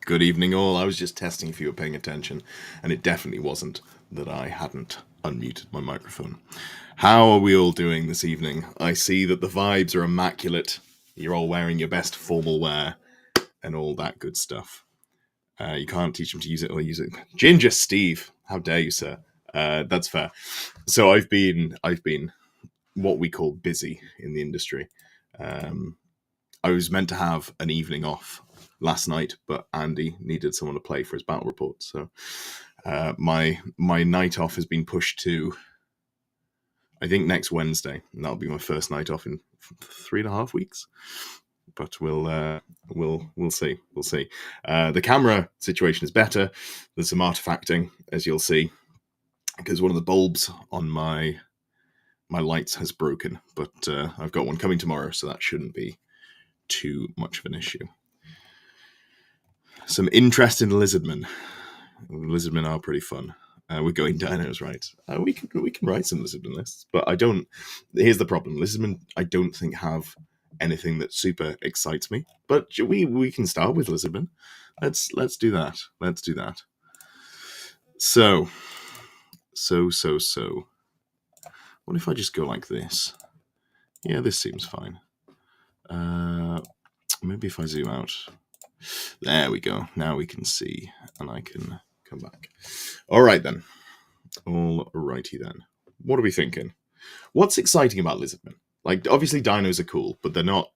Good evening, all. I was just testing if you were paying attention, and it definitely wasn't that I hadn't unmuted my microphone. How are we all doing this evening? I see that the vibes are immaculate. You're all wearing your best formal wear and all that good stuff. You can't teach them to use it or use it. Ginger Steve, how dare you, sir? That's fair. So I've been what we call busy in the industry. I was meant to have an evening off last night, but Andy needed someone to play for his battle report, so my night off has been pushed to, I think, next Wednesday, and that'll be my first night off in 3.5 weeks. But we'll see. We'll see. The camera situation is better. There's some artifacting, as you'll see, because one of the bulbs on my lights has broken. But I've got one coming tomorrow, so that shouldn't be too much of an issue. Some interest in Lizardmen. Lizardmen are pretty fun. We're going dinos, right? We can write some Lizardmen lists, but I don't. Here's the problem: Lizardmen, I don't think have anything that super excites me. But we can start with Lizardmen. Let's do that. Let's do that. So. What if I just go like this? Yeah, this seems fine. Maybe if I zoom out. There we go. Now we can see, and I can come back. All right, then. All righty, then. What are we thinking? What's exciting about Lizardmen? Like, obviously, dinos are cool, but they're not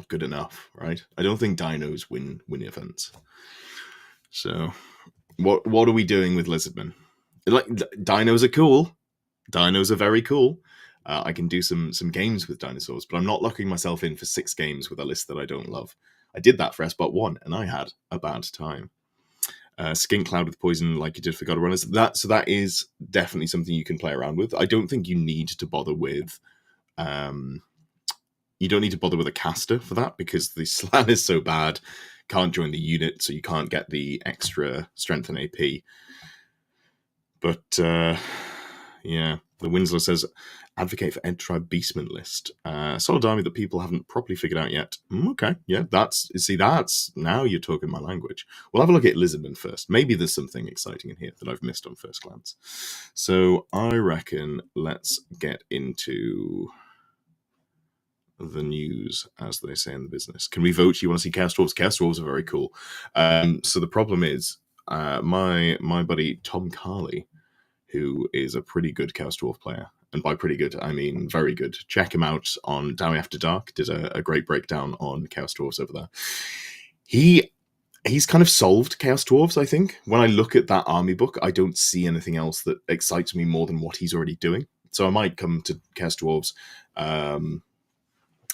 good enough, right? I don't think dinos win events. So, what are we doing with Lizardmen? Like, dinos are cool. Dinos are very cool. I can do some games with dinosaurs, but I'm not locking myself in for 6 games with a list that I don't love. I did that for SBOT2, and I had a bad time. Skink Cloud with Poison, like you did for God of Runners. So that is definitely something you can play around with. I don't think you need to bother with... you don't need to bother with a caster for that, because the slan is so bad. Can't join the unit, so you can't get the extra strength and AP. But, yeah... The Winslow says, advocate for Ed Tribe Beastmen list. Solid army that people haven't properly figured out yet. Okay, yeah, that's now you're talking my language. We'll have a look at Lizardmen first. Maybe there's something exciting in here that I've missed on first glance. So I reckon let's get into the news, as they say in the business. Can we vote? You want to see Chaos Dwarves? Chaos Dwarves are very cool. So the problem is, my buddy Tom Carley, who is a pretty good Chaos Dwarf player. And by pretty good, I mean very good. Check him out on Dowie After Dark. Did a great breakdown on Chaos Dwarves over there. He's kind of solved Chaos Dwarves, I think. When I look at that army book, I don't see anything else that excites me more than what he's already doing. So I might come to Chaos Dwarves. I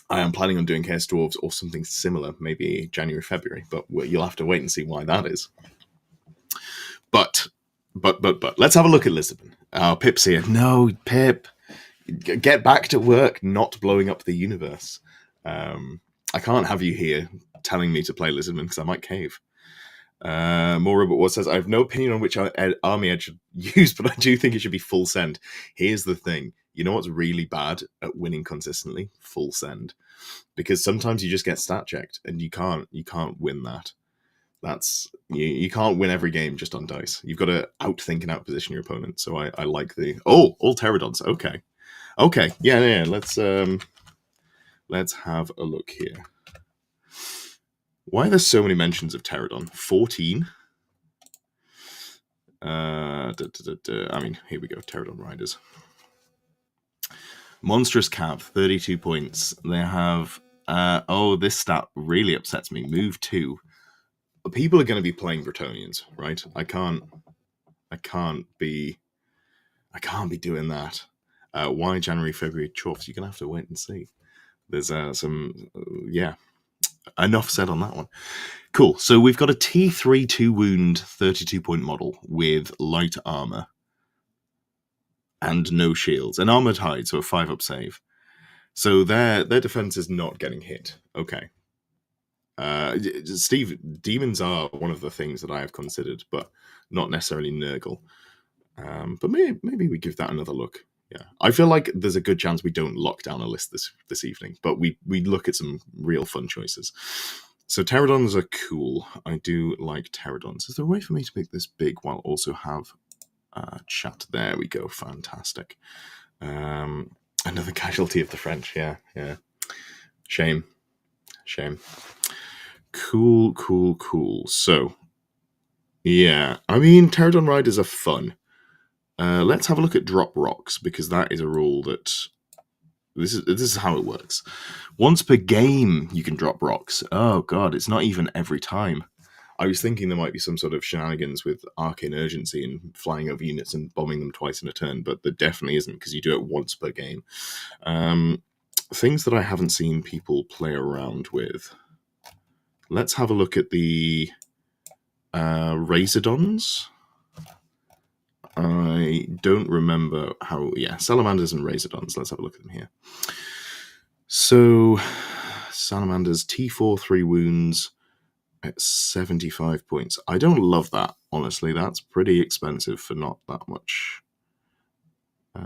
am planning on doing Chaos Dwarves or something similar, maybe January, February. But you'll have to wait and see why that is. But let's have a look at Lizardmen. Pip's here. No, Pip, get back to work, not blowing up the universe. I can't have you here telling me to play Lizardmen because I might cave. More Robot War says, I have no opinion on which army I should use, but I do think it should be full send. Here's the thing. You know what's really bad at winning consistently? Full send. Because sometimes you just get stat checked and you can't win that. That's you can't win every game just on dice. You've got to outthink and outposition your opponent. So I like the all pterodons. Okay, yeah. Let's have a look here. Why are there so many mentions of pterodon? 14. I mean, here we go. Pterodon riders. Monstrous Cav, 32 points. They have. This stat really upsets me. Move 2. People are going to be playing Bretonians, right? I can't be doing that. Why January, February chuffs? You're going to have to wait and see. There's enough said on that one. Cool. So we've got a T3 2 wound 32 point model with light armor and no shields, an armored hide, so a 5-up save. So their defense is not getting hit. Okay. Steve, demons are one of the things that I have considered, but not necessarily Nurgle. But maybe we give that another look. Yeah, I feel like there's a good chance we don't lock down a list this evening, but we look at some real fun choices. So pterodons are cool. I do like pterodons. Is there a way for me to make this big while also have chat? There we go. Fantastic. Another casualty of the French. Yeah. Shame. Cool. So, yeah. I mean, pterodon riders are fun. Let's have a look at drop rocks, because that is a rule that... This is how it works. Once per game, you can drop rocks. Oh god, it's not even every time. I was thinking there might be some sort of shenanigans with arcane urgency and flying over units and bombing them twice in a turn, but there definitely isn't, because you do it once per game. Things that I haven't seen people play around with. Let's have a look at the Razordons. I don't remember how... Yeah, Salamanders and Razordons. Let's have a look at them here. So, Salamanders, T4, 3 wounds at 75 points. I don't love that, honestly. That's pretty expensive for not that much. 3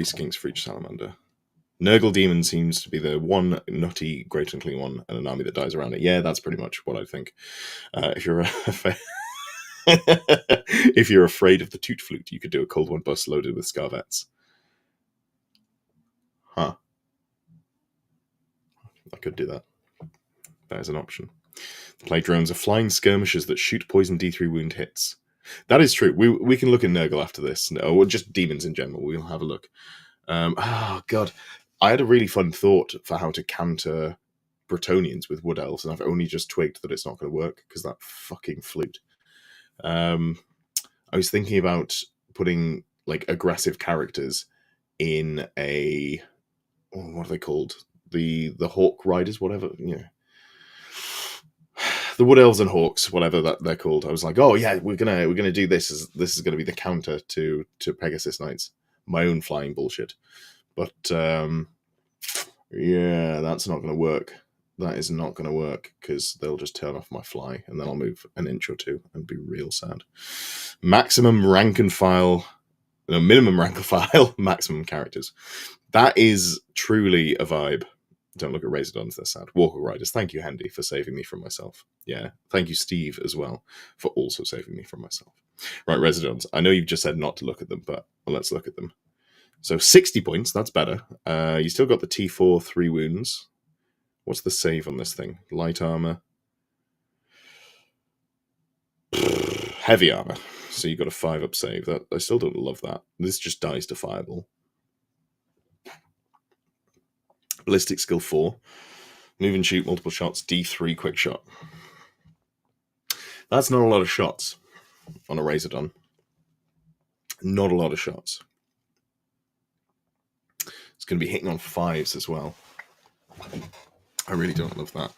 skinks for each Salamander. Nurgle Demon seems to be the one nutty Great Unclean one and an army that dies around it. Yeah, that's pretty much what I think. If you're if you're afraid of the Toot Flute, you could do a Cold One bus loaded with Scarvets. Huh. I could do that. That is an option. The Plague Drones are flying skirmishers that shoot poison D3 wound hits. That is true. We can look at Nurgle after this. No, or just demons in general. We'll have a look. Oh, God. I had a really fun thought for how to counter Bretonnians with Wood Elves, and I've only just twigged that it's not going to work because that fucking flute. I was thinking about putting like aggressive characters in a... what are they called? The Hawk Riders, whatever, you know. The Wood Elves and Hawks, whatever that they're called. I was like, oh yeah, we're gonna do this. This is gonna be the counter to Pegasus Knights. My own flying bullshit. But yeah, that's not gonna work. That is not gonna work because they'll just turn off my fly, and then I'll move an inch or two and be real sad. Maximum rank and file, no, minimum rank and file, maximum characters. That is truly a vibe. Don't look at Razordons, they're sad. Walker Riders, thank you, Hendy, for saving me from myself. Yeah, thank you, Steve, as well, for also saving me from myself. Right, Razordons, I know you've just said not to look at them, but let's look at them. So 60 points, that's better. You still got the T4, 3 wounds. What's the save on this thing? Light armor. Heavy armor. So you got a 5-up save. That I still don't love that. This just dies to Fireball. Ballistic skill 4. Move and shoot multiple shots. D3 quick shot. That's not a lot of shots on a Razordon. Not a lot of shots. It's going to be hitting on 5s as well. I really don't love that.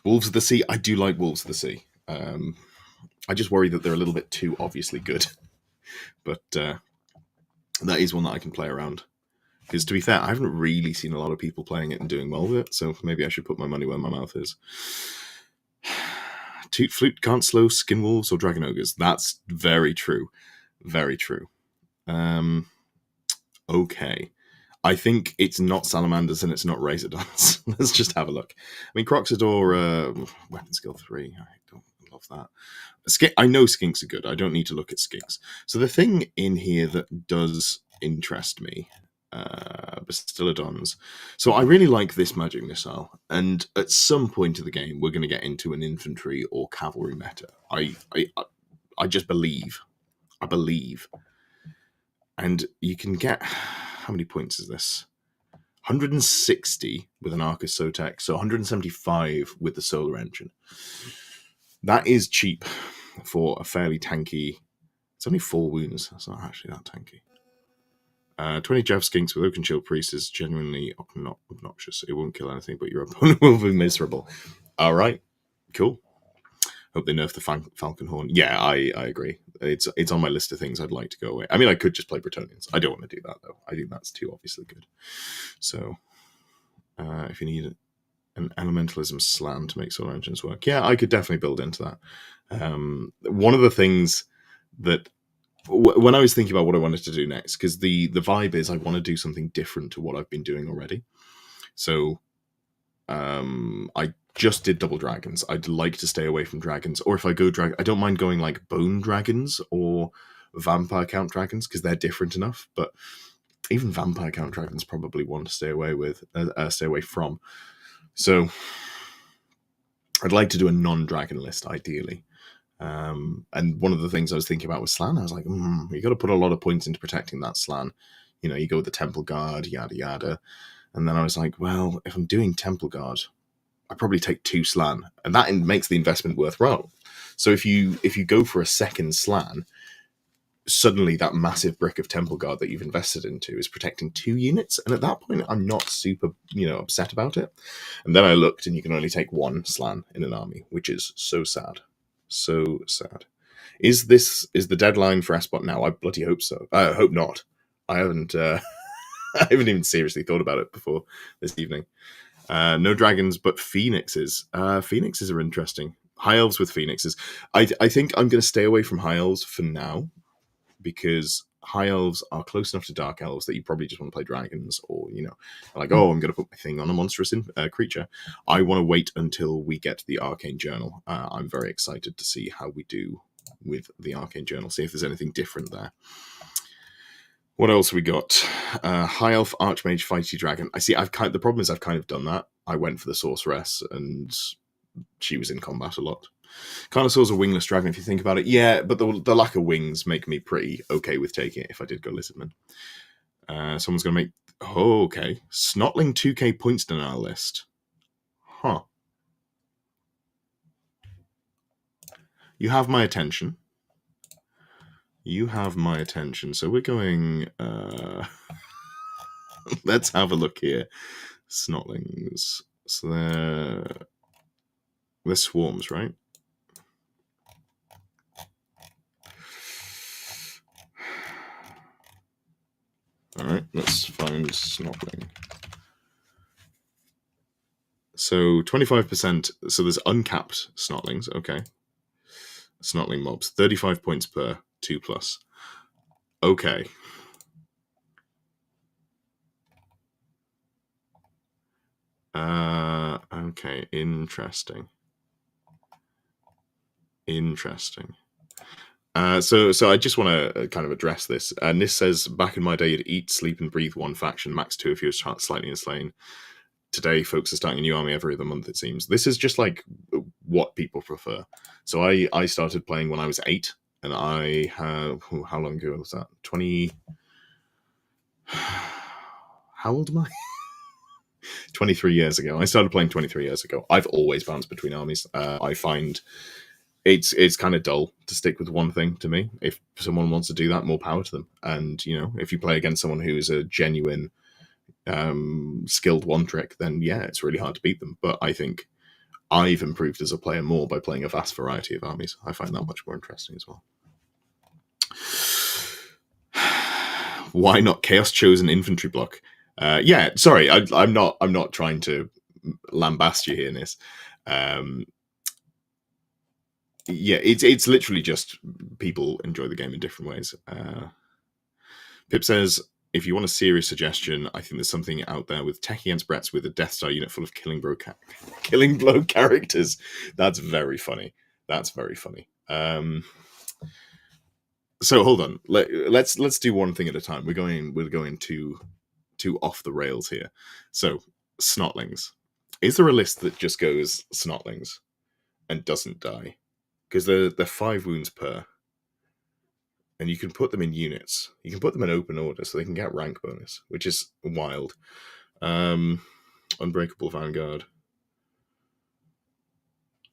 Wolves of the Sea. I do like Wolves of the Sea. I just worry that they're a little bit too obviously good. But that is one that I can play around. Because to be fair, I haven't really seen a lot of people playing it and doing well with it, so maybe I should put my money where my mouth is. Toot Flute can't slow Skin Wolves or Dragon Ogres. That's very true. Very true. Okay. I think it's not Salamanders and it's not Razordons. Let's just have a look. I mean, Croxador, weapon skill 3. I don't love that. I know skinks are good. I don't need to look at skinks. So the thing in here that does interest me... Bastillodons. So I really like this magic missile, and at some point of the game we're going to get into an infantry or cavalry meta. I just believe. I believe. And you can get... How many points is this? 160 with an Arcus Sotek, so 175 with the solar engine. That is cheap for a fairly tanky... It's only 4 wounds. That's not actually that tanky. 20 Jav Skinks with Oaken Shield Priest is genuinely obnoxious. It won't kill anything, but your opponent will be miserable. All right, cool. Hope they nerf the Falcon Horn. Yeah, I agree. It's on my list of things I'd like to go away. I mean, I could just play Bretonnians. I don't want to do that, though. I think that's too obviously good. So, if you need an Elementalism slam to make solar engines work, yeah, I could definitely build into that. One of the things that... When I was thinking about what I wanted to do next, because the vibe is I want to do something different to what I've been doing already. So I just did double dragons. I'd like to stay away from dragons, or if I go I don't mind going like bone dragons or vampire count dragons because they're different enough. But even vampire count dragons probably one to stay away from. So I'd like to do a non-dragon list ideally. And one of the things I was thinking about was Slan. I was like, you got to put a lot of points into protecting that Slan. You know, you go with the Temple Guard, yada yada. And then I was like, well, if I'm doing Temple Guard, I probably take 2 Slan, and that makes the investment worthwhile. So if you go for a second Slan, suddenly that massive brick of Temple Guard that you've invested into is protecting 2 units, and at that point, I'm not super upset about it. And then I looked, and you can only take 1 Slan in an army, which is so sad, so sad. Is the deadline for SBOT now? I bloody hope so. I hope not. I haven't. I haven't even seriously thought about it before this evening. No dragons, but phoenixes. Phoenixes are interesting. High elves with phoenixes. I think I'm going to stay away from high elves for now, because high elves are close enough to dark elves that you probably just want to play dragons, or like, oh, I'm going to put my thing on a monstrous creature. I want to wait until we get the arcane journal. I'm very excited to see how we do with the arcane journal. See if there's anything different there. What else we got? High Elf, Archmage, Fighty Dragon. I see. The problem is I've kind of done that. I went for the Sorceress, and she was in combat a lot. Carnosaur's a wingless dragon, if you think about it. Yeah, but the lack of wings make me pretty okay with taking it if I did go Lizardmen. Someone's going to make... Oh, okay. Snotling 2k points denial list. Huh. You have my attention. You have my attention. So we're going... Let's have a look here. Snotlings. So they're swarms, right? Alright, let's find Snotling. So 25%, so there's uncapped Snotlings, okay. Snotling mobs, 35 points per 2+. Okay. Okay, interesting. So I just want to kind of address this. And this says, back in my day, you'd eat, sleep, and breathe one faction, max 2 if you were slightly insane. Today, folks are starting a new army every other month, it seems. This is just like what people prefer. So I started playing when I was 8, and I have... How long ago was that? 20... How old am I? 23 years ago. I started playing 23 years ago. I've always bounced between armies. I find it's kind of dull to stick with one thing to me. If someone wants to do that, more power to them. And, if you play against someone who is a genuine skilled one trick, then yeah, it's really hard to beat them. But I think I've improved as a player more by playing a vast variety of armies. I find that much more interesting as well. Why not Chaos Chosen infantry block? Yeah, sorry, I'm not trying to lambast you here, Nis. Yeah, it's literally just people enjoy the game in different ways. Pip says, if you want a serious suggestion, I think there's something out there with Tech Against Bretts with a Death Star unit full of Killing Blow characters. That's very funny. So hold on. Let's do one thing at a time. We're going too off the rails here. So Snotlings. Is there a list that just goes Snotlings and doesn't die? Because they're 5 wounds per. And you can put them in units. You can put them in open order so they can get rank bonus, which is wild. Unbreakable Vanguard.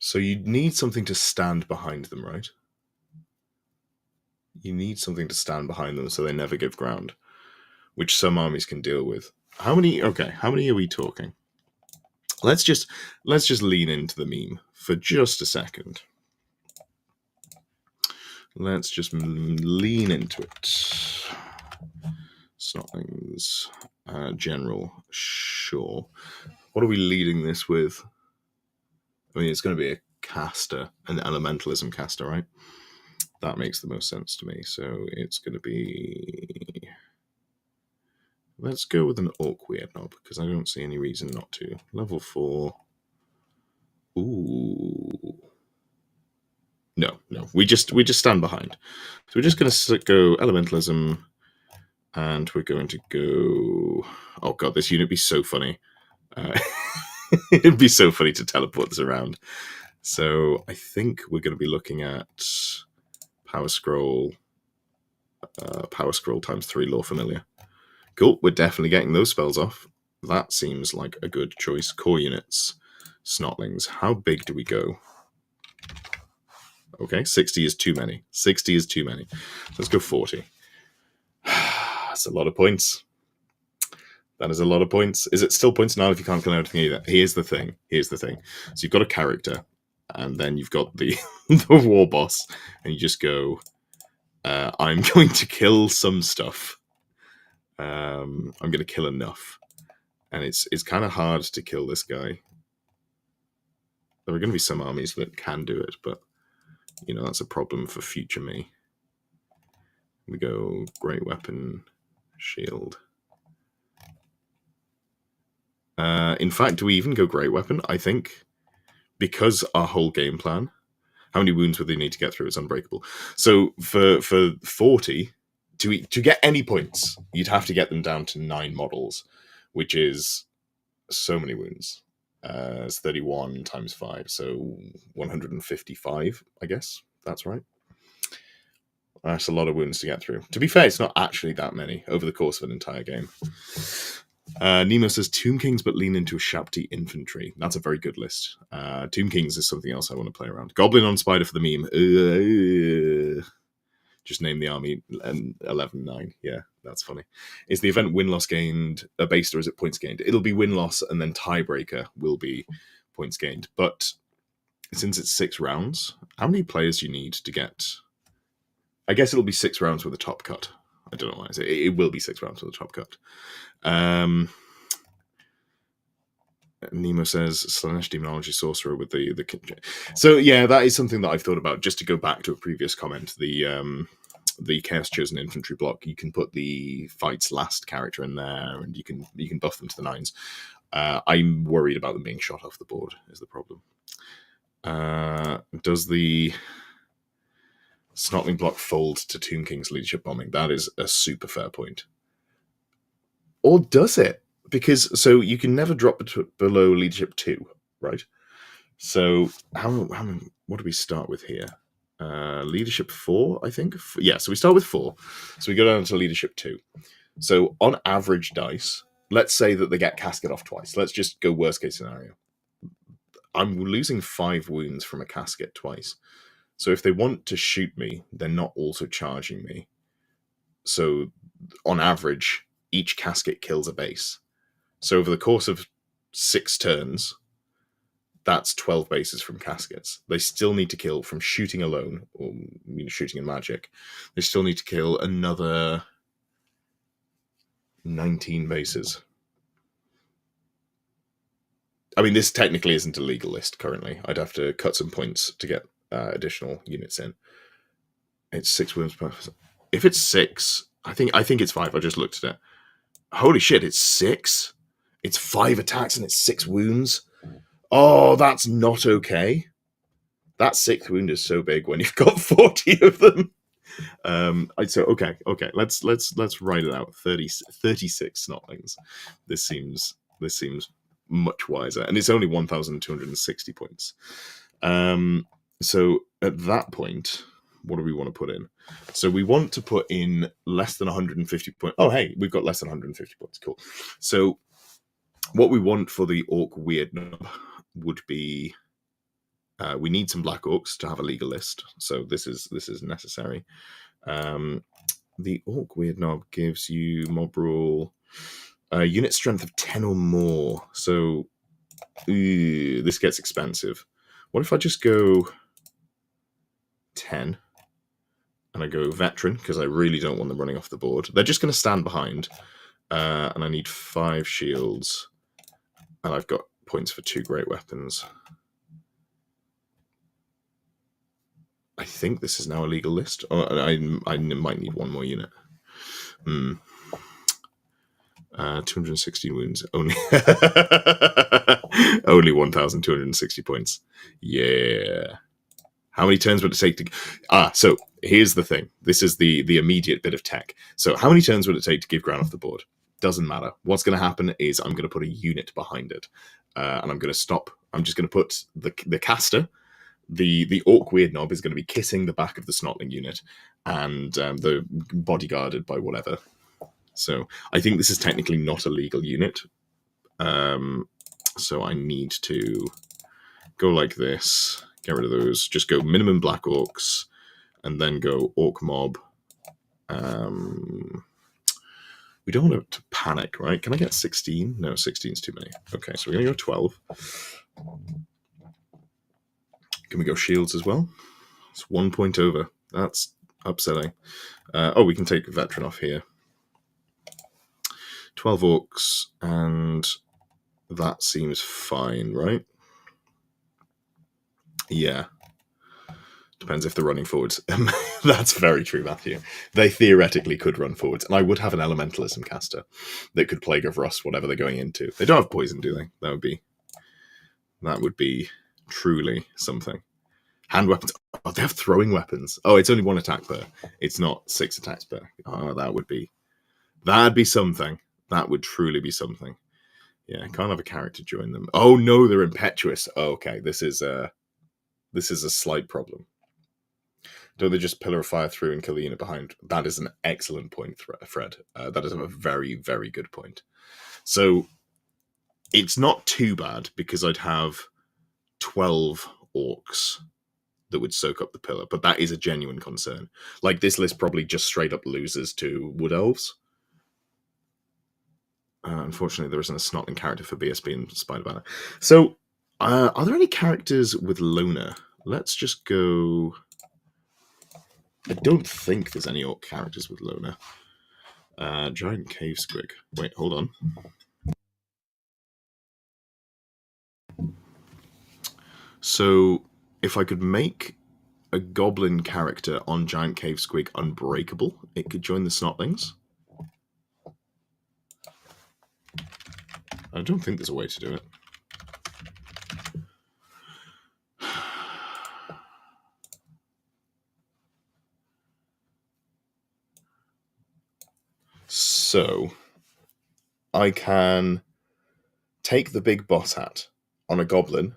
So you need something to stand behind them, right? You need something to stand behind them so they never give ground, which some armies can deal with. How many are we talking? Let's just lean into the meme for just a second. Let's just lean into it. Snotlings, general, sure. What are we leading this with? I mean, it's going to be a caster, an elementalism caster, right? That makes the most sense to me. So it's going to be Let's go with an Orc Weird Knob, because I don't see any reason not to. Level 4. Ooh. No. We just stand behind. So we're just going to go Elementalism, and we're going to go... Oh god, this unit would be so funny. It'd be so funny to teleport this around. So I think we're going to be looking at Power Scroll times 3 Lore Familiar. Cool, we're definitely getting those spells off. That seems like a good choice. Core units, Snotlings. How big do we go? Okay, 60 is too many. 60 is too many. Let's go 40. That's a lot of points. That is a lot of points. Is it still points now if you can't kill everything either? Here's the thing. So you've got a character, and then you've got the the war boss, and you just go, I'm going to kill some stuff. I'm going to kill enough. And it's kind of hard to kill this guy. There are going to be some armies that can do it, but, you know, that's a problem for future me. We go Great Weapon, Shield. In fact, do we even go Great Weapon? I think, because our whole game plan, how many wounds would they need to get through? It's unbreakable. So for 40, to get any points, you'd have to get them down to 9 models, which is so many wounds. It's 31 times 5, so 155, I guess. That's right. That's a lot of wounds to get through. To be fair, it's not actually that many over the course of an entire game. Nemo says Tomb Kings, but lean into a Shabti infantry. That's a very good list. Tomb Kings is something else I want to play around. Goblin on Spider for the meme. Just name the army 11-9. Yeah, that's funny. Is the event win-loss gained based, or is it points gained? It'll be win-loss, and then tiebreaker will be points gained. But since it's 6 rounds, how many players do you need to get? I guess it'll be 6 rounds with a top cut. I don't know why I say it will be 6 rounds with a top cut. Nemo says Slanesh Demonology Sorcerer with the so yeah, that is something that I've thought about. Just to go back to a previous comment, the Chaos Chosen Infantry block, you can put the Fights Last character in there, and you can buff them to the 9s. I'm worried about them being shot off the board is the problem. Does the Snotling block fold to Tomb King's Leadership Bombing? That is a super fair point. Or does it? Because so you can never drop below Leadership 2, right? So what do we start with here? Leadership 4, I think. Yeah, so we start with 4. So we go down to Leadership 2. So on average dice, let's say that they get casket off twice. Let's just go worst case scenario. I'm losing 5 wounds from a casket twice. So if they want to shoot me, they're not also charging me. So on average, each casket kills a base. So over the course of 6 turns, that's 12 bases from caskets. They still need to kill from shooting alone, or shooting in magic. They still need to kill another 19 bases. I mean, this technically isn't a legal list currently. I'd have to cut some points to get additional units in. It's 6 wounds per. If it's 6, I think it's 5. I just looked at it. Holy shit! It's 6. It's 5 attacks and it's 6 wounds. Oh, that's not okay. That 6th wound is so big when you've got 40 of them. So okay. Let's write it out. 36 Snotlings. This seems much wiser, and it's only 1,260 points. So at that point, what do we want to put in? So we want to put in less than 150 points. Oh, hey, we've got less than 150 points. Cool. So what we want for the Orc Weird Knob would be we need some Black Orcs to have a legal list. So this is necessary. The Orc Weird Knob gives you mob rule unit strength of 10 or more. So this gets expensive. What if I just go 10 and I go veteran, because I really don't want them running off the board. They're just going to stand behind, and I need 5 shields, and I've got points for 2 great weapons. I think this is now a legal list. I might need 1 more unit. 216 wounds. Only only 1,260 points. Yeah. How many turns would it take to... so here's the thing. This is the immediate bit of tech. So how many turns would it take to give ground off the board? Doesn't matter. What's going to happen is I'm going to put a unit behind it. And I'm going to stop. I'm just going to put the caster. The Orc Weird Knob is going to be kissing the back of the Snotling unit. And the bodyguarded by whatever. So I think this is technically not a legal unit. So I need to go like this. Get rid of those. Just go minimum Black Orcs. And then go Orc Mob. We don't want to panic, right? Can I get 16? No, 16 is too many. Okay, so we're going to go 12. Can we go shields as well? It's 1 point over. That's upsetting. We can take a veteran off here. 12 orcs, and that seems fine, right? Yeah. Depends if they're running forwards. That's very true, Matthew. They theoretically could run forwards, and I would have an elementalism caster that could Plague of Rust whatever they're going into. They don't have poison, do they? That would be truly something. Hand weapons. Oh, they have throwing weapons. Oh, it's only 1 attack per. It's not 6 attacks per. Oh, that'd be something. That would truly be something. Yeah, I can't have a character join them. Oh no, they're impetuous. Oh, okay, this is a slight problem. Don't they just Pillar of Fire through and kill the unit behind? That is an excellent point, Fred. That is a very, very good point. So it's not too bad because I'd have 12 orcs that would soak up the pillar, but that is a genuine concern. Like, this list probably just straight up loses to Wood Elves. Unfortunately, there isn't a Snotling character for BSB and Spider Banner. So, are there any characters with Loner? Let's just go... I don't think there's any orc characters with Loner. Giant Cave Squig. Wait, hold on. So, if I could make a goblin character on Giant Cave Squig unbreakable, it could join the Snotlings. I don't think there's a way to do it. So, I can take the big boss hat on a goblin,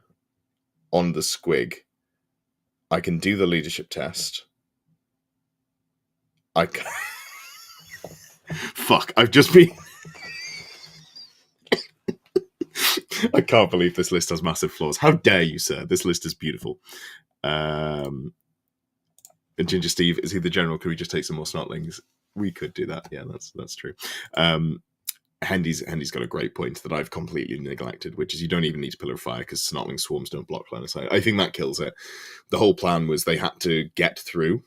on the squig. I can do the leadership test. Fuck, I've just been... I can't believe this list has massive flaws. How dare you, sir? This list is beautiful. Ginger Steve, is he the general? Could we just take some more Snotlings? We could do that. Yeah, that's true. Hendy's got a great point that I've completely neglected, which is you don't even need to Pillar of Fire because Snotling swarms don't block line of sight. I think that kills it. The whole plan was they had to get through,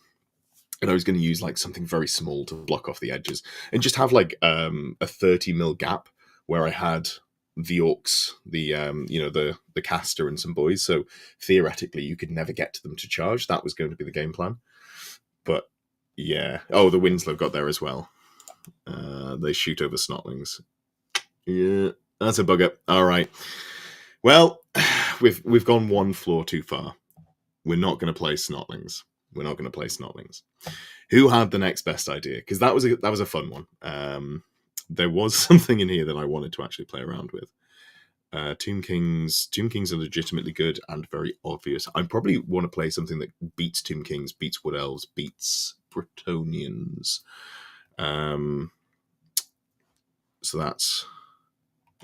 and I was going to use like something very small to block off the edges and just have like a 30 mil gap where I had the orcs, the caster and some boys. So theoretically, you could never get to them to charge. That was going to be the game plan. But yeah. Oh, the Winslow got there as well. They shoot over Snotlings. Yeah, that's a bugger. All right. Well, we've gone one floor too far. We're not going to play Snotlings. Who had the next best idea? Because that was a fun one. There was something in here that I wanted to actually play around with. Tomb Kings are legitimately good and very obvious. I probably want to play something that beats Tomb Kings, beats Wood Elves, beats Bretonians. So that's...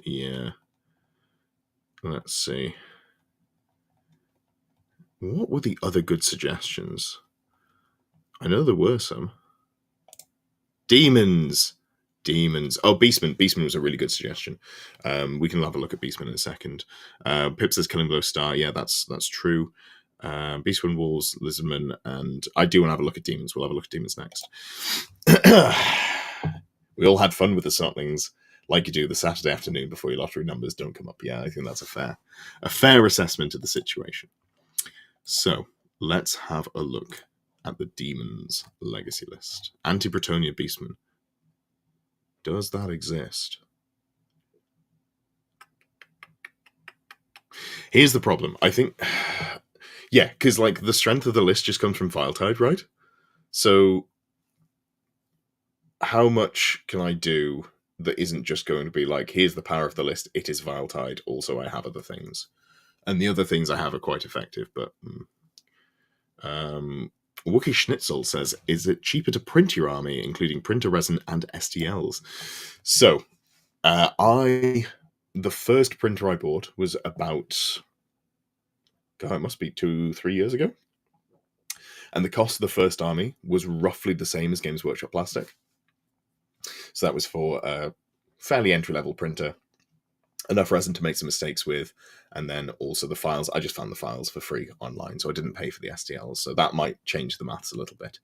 yeah. Let's see. What were the other good suggestions? I know there were some. Demons. Oh, Beastmen. Beastmen was a really good suggestion. We can have a look at Beastmen in a second. Pip says Killing Blow Star. Yeah, that's true. Beastmen, Wolves, Lizardmen, and I do want to have a look at Demons. We'll have a look at Demons next. We all had fun with the Snotlings, like you do the Saturday afternoon before your lottery numbers don't come up. Yeah, I think that's a fair assessment of the situation. So let's have a look at the Demons legacy list. Anti-Bretonia Beastmen. Does that exist? Here's the problem. I think, yeah, because like the strength of the list just comes from file type, right? So how much can I do that isn't just going to be like, here's the power of the list, it is vile tide, also I have other things. And the other things I have are quite effective, but... Wookie Schnitzel says, is it cheaper to print your army, including printer resin and STLs? So, the first printer I bought was about... God, it must be 2-3 years ago. And the cost of the first army was roughly the same as Games Workshop plastic. So that was for a fairly entry-level printer, enough resin to make some mistakes with, and then also the files. I just found the files for free online, so I didn't pay for the STLs, so that might change the maths a little bit.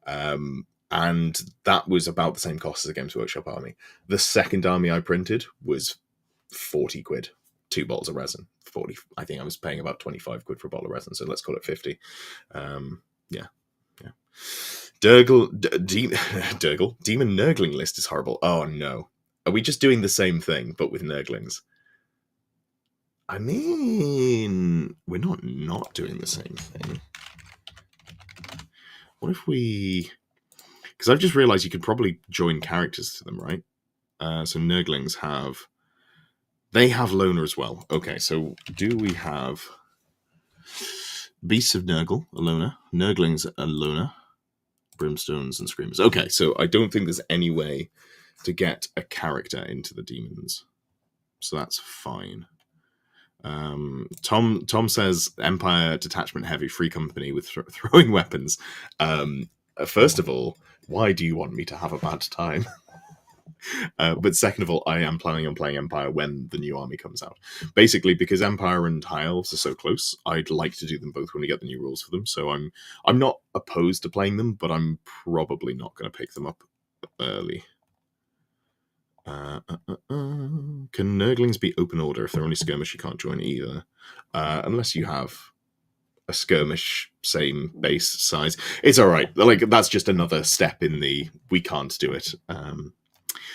And that was about the same cost as a Games Workshop army. The second army I printed was 40 quid, 2 bottles of resin. 40. I think I was paying about 25 quid for a bottle of resin, so let's call it 50. Yeah. Durgle, Demon Nurgling list is horrible. Oh no. Are we just doing the same thing, but with Nurglings? I mean, we're not doing the same thing. What if we... Because I've just realized you could probably join characters to them, right? So Nurglings have... They have Loner as well. Okay, so do we have... Beasts of Nurgle, a Loner. Nurglings, a Loner. Brimstones and Screamers. Okay, so I don't think there's any way to get a character into the demons. So that's fine. Tom says Empire detachment heavy, free company with throwing weapons. First of all, why do you want me to have a bad time? But second of all, I am planning on playing Empire when the new army comes out. Basically, because Empire and High Elves are so close, I'd like to do them both when we get the new rules for them. So I'm not opposed to playing them, but I'm probably not going to pick them up early. Can Nurglings be open order? If they're only skirmish, you can't join either. Unless you have a skirmish, same base size. It's alright. Like, that's just another step in the we can't do it.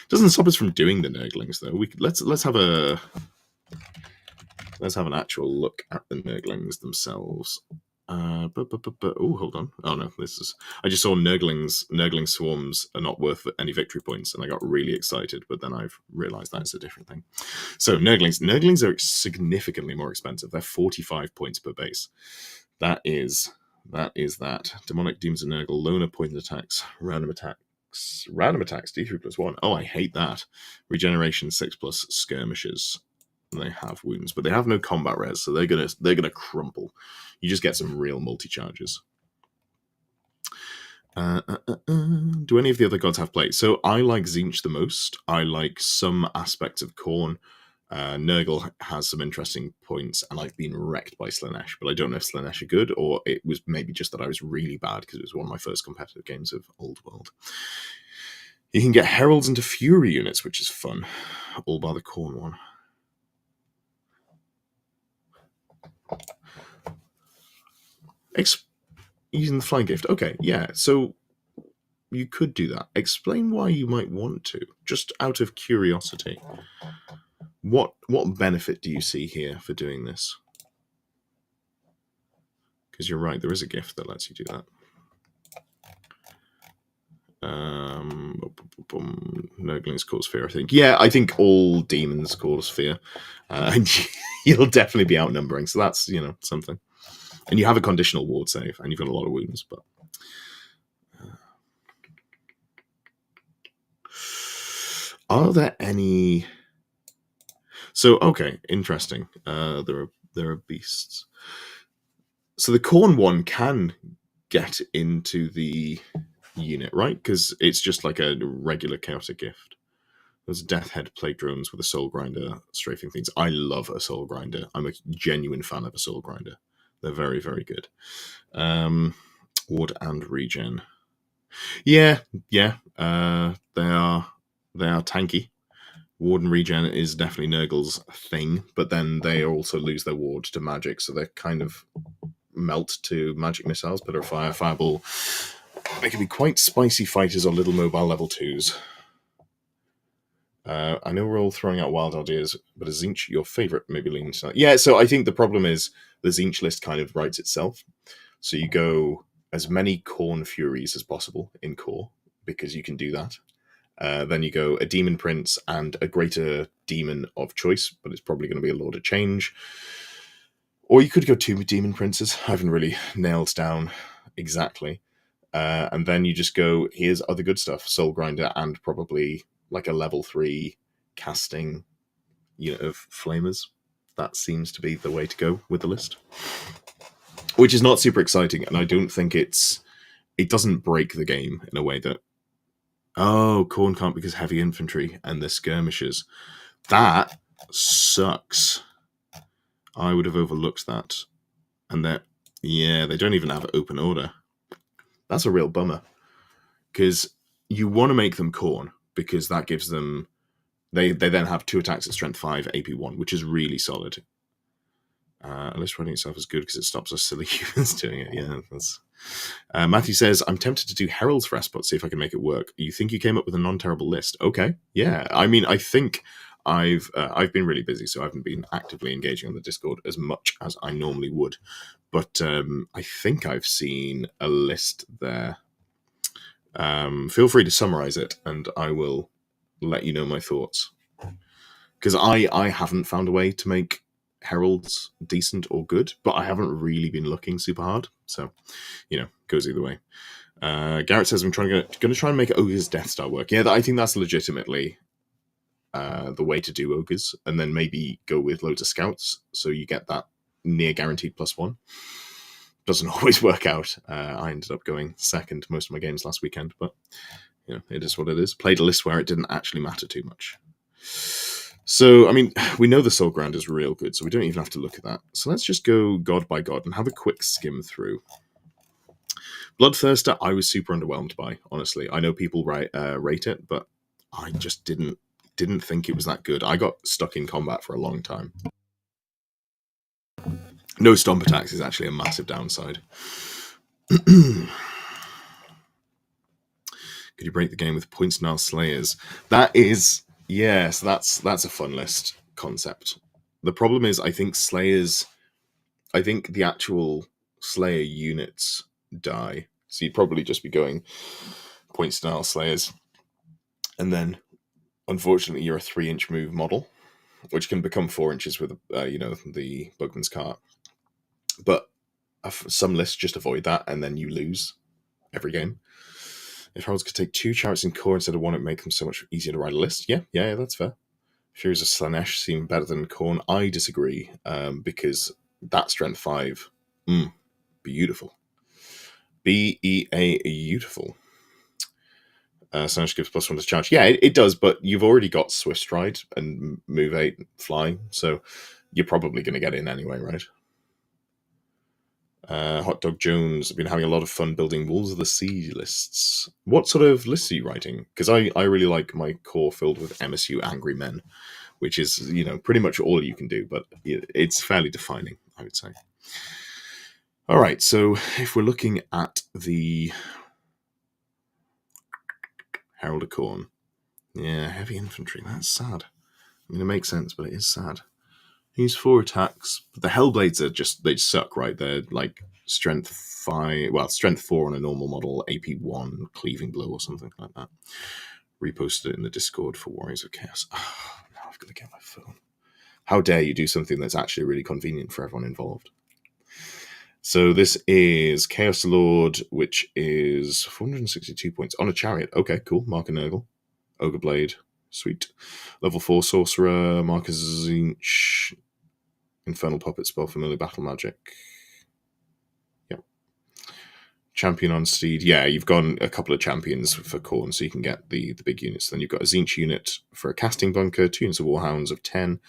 Doesn't stop us from doing the Nurglings though. Let's have an actual look at the Nurglings themselves. Oh, hold on. Oh no, I just saw Nurgling swarms are not worth any victory points, and I got really excited, but then I've realized that's a different thing. So Nurglings are significantly more expensive. They're 45 points per base. That is that. Demonic Demons of Nurgle, Loner pointed attacks, random attacks, D3+1. Oh, I hate that. Regeneration 6+ skirmishes. They have wounds, but they have no combat res, so they're gonna crumple. You just get some real multi-charges. Do any of the other gods have play? So I like Tzeentch the most. I like some aspects of Khorne. Nurgle has some interesting points, and I've been wrecked by Slaanesh, but I don't know if Slaanesh are good, or it was maybe just that I was really bad because it was one of my first competitive games of Old World. You can get Heralds into Fury units, which is fun, all bar the Khorne one. Using the flying gift. Okay, yeah, so you could do that. Explain why you might want to, just out of curiosity. What benefit do you see here for doing this? Because you're right, there is a gift that lets you do that. Nurglings cause fear, I think. Yeah, I think all demons cause fear. And you'll definitely be outnumbering, so that's, something. And you have a conditional ward save, and you've got a lot of wounds, but... Are there any... So, okay, interesting. There are beasts. So the Khorne one can get into the unit, right? Because it's just like a regular chaotic gift. There's Death Head Plague Drones with a Soul Grinder strafing things. I love a Soul Grinder. I'm a genuine fan of a Soul Grinder. They're very, very good. Ward and regen. Yeah. They are tanky. Ward and regen is definitely Nurgle's thing, but then they also lose their ward to magic, so they're kind of melt to magic missiles, but are fireball. They can be quite spicy fighters or little mobile level 2s. I know we're all throwing out wild ideas, but is Zinch your favourite? Maybe leaning to that. Yeah, so I think the problem is the Zinch list kind of writes itself. So you go as many Khorne Furies as possible in core, because you can do that. Then you go a Demon Prince and a greater demon of choice, but it's probably going to be a Lord of Change. Or you could go 2 Demon Princes. I haven't really nailed down exactly. And then you just go, here's other good stuff, Soul Grinder, and probably like a level 3 casting unit of Flamers. That seems to be the way to go with the list. Which is not super exciting, and I don't think it doesn't break the game in a way that, oh, Khorne can't because heavy infantry and the skirmishers. That sucks. I would have overlooked that. And that, yeah, they don't even have open order. That's a real bummer. Because you want to make them Khorne, because that gives them... They then have 2 attacks at strength 5, AP 1, which is really solid. List running itself is good because it stops us silly humans doing it. Yeah, that's... Matthew says, I'm tempted to do Heralds for SBOT, see if I can make it work. You think you came up with a non-terrible list? Okay, yeah. I mean, I think I've been really busy, so I haven't been actively engaging on the Discord as much as I normally would. But I think I've seen a list there. Feel free to summarize it, and I will let you know my thoughts. Because I haven't found a way to make Heralds decent or good, but I haven't really been looking super hard. So, goes either way. Garrett says, I'm going to try and make Ogre's Death Star work. Yeah, I think that's legitimately the way to do Ogres, and then maybe go with loads of Scouts, so you get that near guaranteed +1. Doesn't always work out. I ended up going second most of my games last weekend, but it is what it is. Played a list where it didn't actually matter too much. So, I mean, we know the Soul Ground is real good, so we don't even have to look at that. So let's just go god by god and have a quick skim through. Bloodthirster, I was super underwhelmed by, honestly. I know people rate it, but I just didn't think it was that good. I got stuck in combat for a long time. No stomp attacks is actually a massive downside. Could you break the game with points now Slayers? That is, yes, that's a fun list concept. The problem is, I think the actual Slayer units die. So you'd probably just be going points now Slayers. And then, unfortunately, you're a 3-inch move model, which can become 4 inches with, the Bugman's Cart. But some lists just avoid that, and then you lose every game. If Heralds could take 2 chariots in core instead of 1, it make them so much easier to write a list. Yeah, that's fair. Furies of Slanesh seem better than Khorne. I disagree, because that strength 5, beautiful. Beautiful. Slanesh gives +1 to charge. Yeah, it does, but you've already got Swift Stride and Move 8 Fly, so you're probably going to get in anyway, right? Hot Dog Jones, I've been having a lot of fun building Wolves of the Sea lists. What sort of lists are you writing? Because I really like my core filled with MSU Angry Men, which is, pretty much all you can do, but it's fairly defining, I would say. All right, so if we're looking at the Herald of Khorne, yeah, heavy infantry, that's sad. I mean, it makes sense, but it is sad. Use 4 attacks. The Hellblades they suck, right? They're like strength 5, strength 4 on a normal model, AP 1, cleaving blow or something like that. Reposted it in the Discord for Warriors of Chaos. Oh, now I've got to get my phone. How dare you do something that's actually really convenient for everyone involved? So this is Chaos Lord, which is 462 points on a chariot. Okay, cool. Mark and Nurgle. Ogre Blade. Sweet. Level 4 Sorcerer. Marcus Zinch. Infernal Puppet, Spell Familiar, Battle Magic. Yep. Champion on Steed. Yeah, you've gone a couple of champions for Khorne, so you can get the big units. Then you've got a Zinch unit for a casting bunker, 2 units of Warhounds of 10.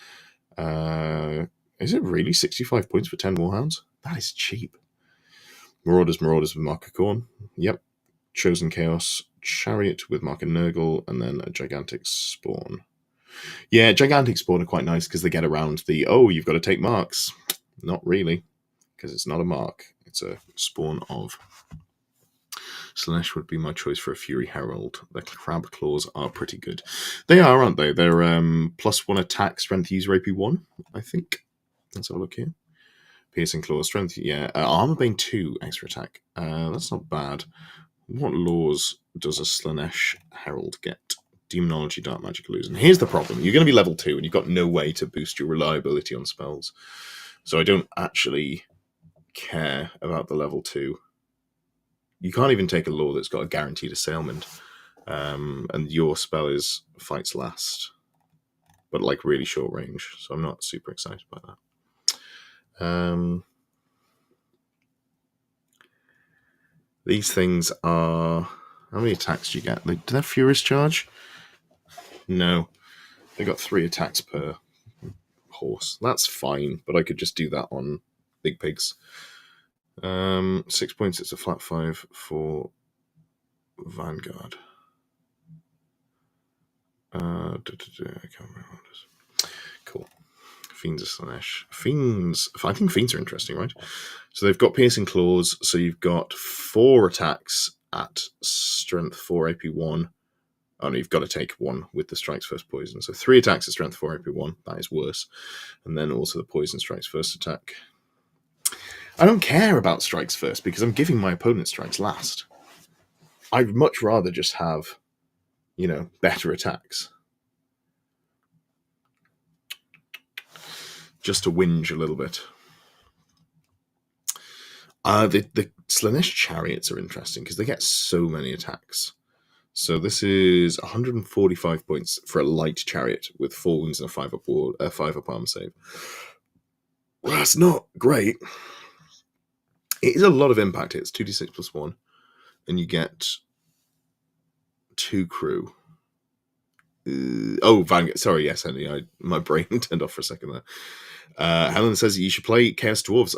Is it really 65 points for 10 Warhounds? That is cheap. Marauders with Mark of Khorne. Yep. Chosen Chaos Chariot with Mark and Nurgle, and then a Gigantic Spawn. Yeah, Gigantic Spawn are quite nice because they get around you've got to take marks. Not really, because it's not a mark. It's a spawn of. Slanesh would be my choice for a Fury Herald. The Crab Claws are pretty good. They are, aren't they? They're +1 attack, strength, user AP 1, I think. Let's have a look here. Piercing Claws, strength, yeah. Armor Bane 2, extra attack. That's not bad. What laws does a Slanesh Herald get? Demonology, Dark Magic, Illusion. Here's the problem. You're going to be level 2, and you've got no way to boost your reliability on spells. So I don't actually care about the level 2. You can't even take a law that's got a guaranteed assailment. And your spell is fights last. But like really short range. So I'm not super excited about that. These things are... How many attacks do you get? Do they have Furious Charge? No. They got 3 attacks per horse. That's fine, but I could just do that on Big Pigs. 6 points, it's a flat 5 for Vanguard. I can't remember what it is. Cool. Fiends of Slanesh. Fiends, I think Fiends are interesting, right? So they've got Piercing Claws, so you've got 4 attacks at strength 4 AP 1. Oh no, you've got to take 1 with the Strikes First Poison. So 3 attacks at strength 4 AP 1. That is worse. And then also the Poison Strikes First attack. I don't care about Strikes First because I'm giving my opponent Strikes last. I'd much rather just have, better attacks. Just to whinge a little bit. The Slanesh Chariots are interesting because they get so many attacks. So this is 145 points for a light chariot with 4 wounds and a 5 up armor save. Well, that's not great. It is a lot of impact hits, 2d6 plus 1, and you get 2 crew. Vanguard. Sorry, yes, Henry. My brain turned off for a second there. Helen says you should play Chaos Dwarves.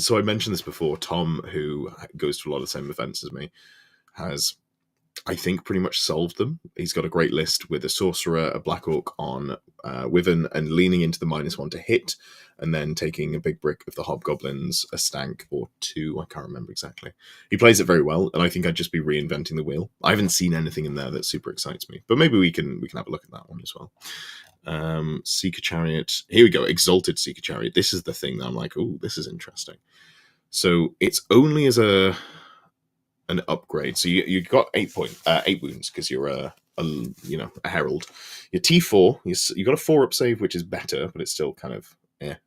So I mentioned this before. Tom, who goes to a lot of the same events as me, has, I think, pretty much solved them. He's got a great list with a Sorcerer, a Black Orc on Wyvern, and leaning into the -1 to hit, and then taking a big brick of the Hobgoblins, a Stank, or 2, I can't remember exactly. He plays it very well, and I think I'd just be reinventing the wheel. I haven't seen anything in there that super excites me, but maybe we can have a look at that one as well. Seeker Chariot. Here we go, Exalted Seeker Chariot. This is the thing that I'm like, oh, this is interesting. So it's only as an upgrade. So you got 8 wounds because you're a herald. Your T4, you got a 4-up save, which is better, but it's still kind of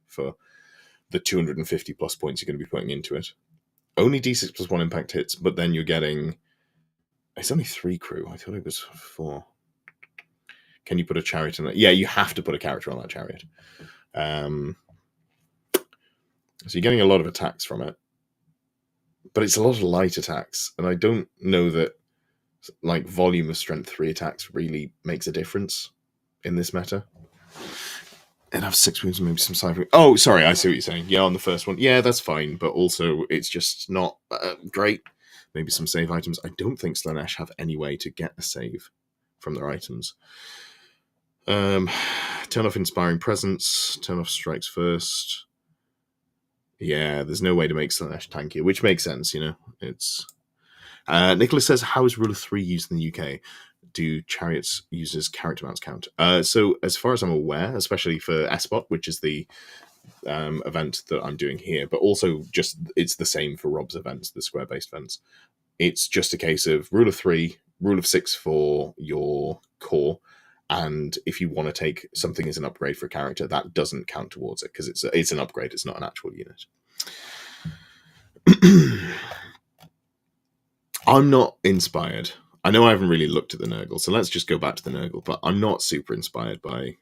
for the 250 plus points you're going to be putting into it. Only D6 plus 1 impact hits, but then you're getting... It's only 3 crew. I thought it was 4. Can you put a chariot in that? Yeah, you have to put a character on that chariot. So you're getting a lot of attacks from it. But it's a lot of light attacks, and I don't know that volume of strength 3 attacks really makes a difference in this meta. And have 6 wounds and maybe some cyber. Oh, sorry, I see what you're saying. Yeah, on the first one. Yeah, that's fine, but also it's just not great. Maybe some save items. I don't think Slanesh have any way to get a save from their items. Turn off Inspiring Presence. Turn off Strikes First. Yeah, there's no way to make Slanesh tankier, which makes sense, It's Nicholas says, how is Rule of 3 used in the UK? Do chariots users character mounts count? So as far as I'm aware, especially for SBOT, which is the event that I'm doing here, but also just it's the same for Rob's events, the square-based events. It's just a case of Rule of 3, Rule of 6 for your core, and if you want to take something as an upgrade for a character, that doesn't count towards it because it's an upgrade, it's not an actual unit. I'm not inspired. I know I haven't really looked at the Nurgle, so let's just go back to the Nurgle, but I'm not super inspired by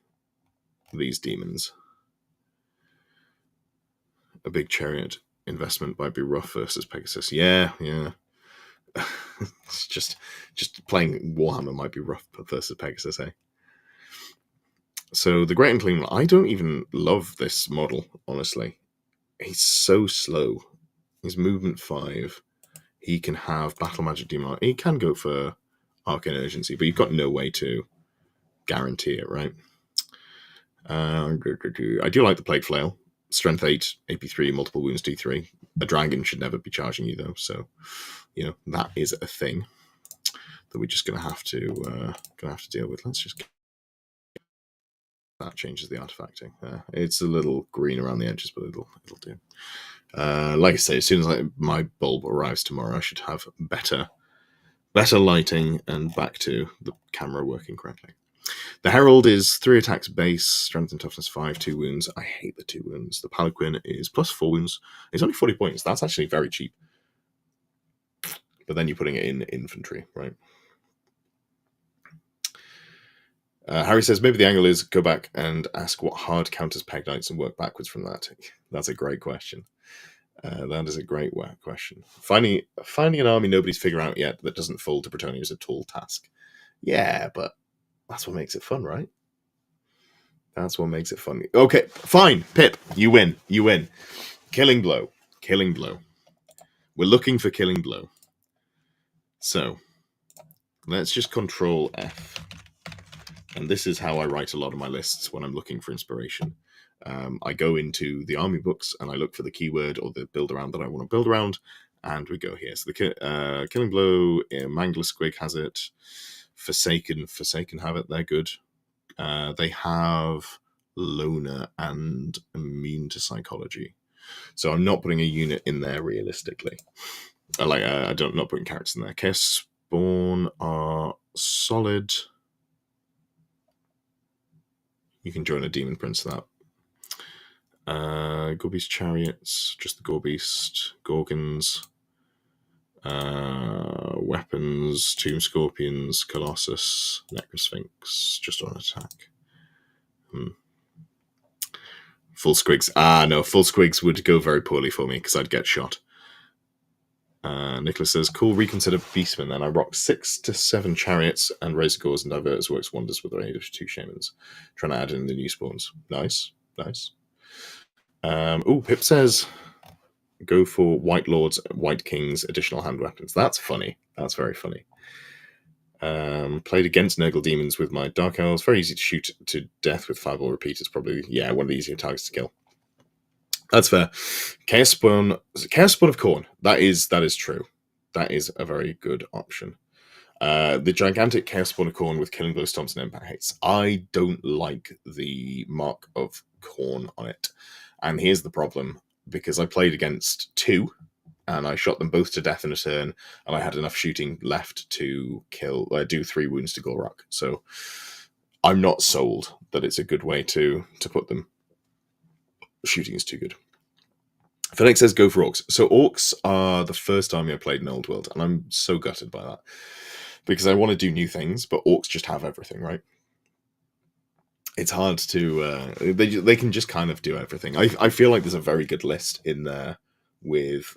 these demons. A big chariot investment might be rough versus Pegasus. Yeah. It's just playing Warhammer might be rough versus Pegasus, eh? So the Great Unclean One, I don't even love this model, honestly. He's so slow. He's movement 5. He can have Battle Magic Demon. He can go for Arcane Urgency, but you've got no way to guarantee it, right? I do like the Plague Flail. strength 8, AP3, multiple wounds D3. A dragon should never be charging you though, so that is a thing that we're just gonna have to deal with. Let's just that changes the artifacting. It's a little green around the edges, but it'll do. Like I say, as soon as my bulb arrives tomorrow, I should have better lighting and back to the camera working correctly. The Herald is 3 attacks base, strength and toughness 5, 2 wounds. I hate the 2 wounds. The Palanquin is plus 4 wounds. It's only 40 points. That's actually very cheap. But then you're putting it in infantry, right? Harry says, maybe the angle is go back and ask what hard counters Peg Knights and work backwards from that. That's a great question. That is a great question. Finding an army nobody's figured out yet that doesn't fold to Bretonnia is a tall task. Yeah, but that's what makes it fun, right? That's what makes it fun. Okay, fine. Pip, you win. Killing blow. We're looking for killing blow. So, let's just control F. And this is how I write a lot of my lists when I'm looking for inspiration. I go into the army books and I look for the keyword or the build around that I want to build around, and we go here. So the Killing Blow, Mangler Squig has it. Forsaken have it. They're good. They have Loner and Immune to Psychology. So I'm not putting a unit in there realistically. I'm not putting characters in there. Chaos Spawn are solid. You can join a Demon Prince for that. Gorbeast Chariots, just the Gorbeast, Gorgons, weapons, Tomb Scorpions, Colossus, Necrosphinx, just on attack. Full Squigs. No, Full Squigs would go very poorly for me because I'd get shot. Nicholas says, cool, reconsider Beastmen then. I rock 6 to 7 chariots and Razor Gores and Diverters works wonders with the aid of 2 shamans. Trying to add in the new spawns. Nice. Pip says, go for White Lords, White Kings, additional hand weapons. That's funny. That's very funny. Played against Nurgle Demons with my Dark Elves. Very easy to shoot to death with Fireball Repeaters. Probably, one of the easier targets to kill. That's fair. Chaos Spawn of Khorne. That is true. That is a very good option. The gigantic Chaos Spawn of Khorne with Killing Blow, Stomps, and Impact Hates. I don't like the mark of Khorne on it. And here's the problem. Because I played against 2, and I shot them both to death in a turn, and I had enough shooting left to do 3 wounds to Golrock. So I'm not sold that it's a good way to put them. Shooting is too good. Fennec says go for Orcs. So Orcs are the first army I played in Old World, and I'm so gutted by that. Because I want to do new things, but Orcs just have everything, right? It's hard to... they can just kind of do everything. I feel like there's a very good list in there with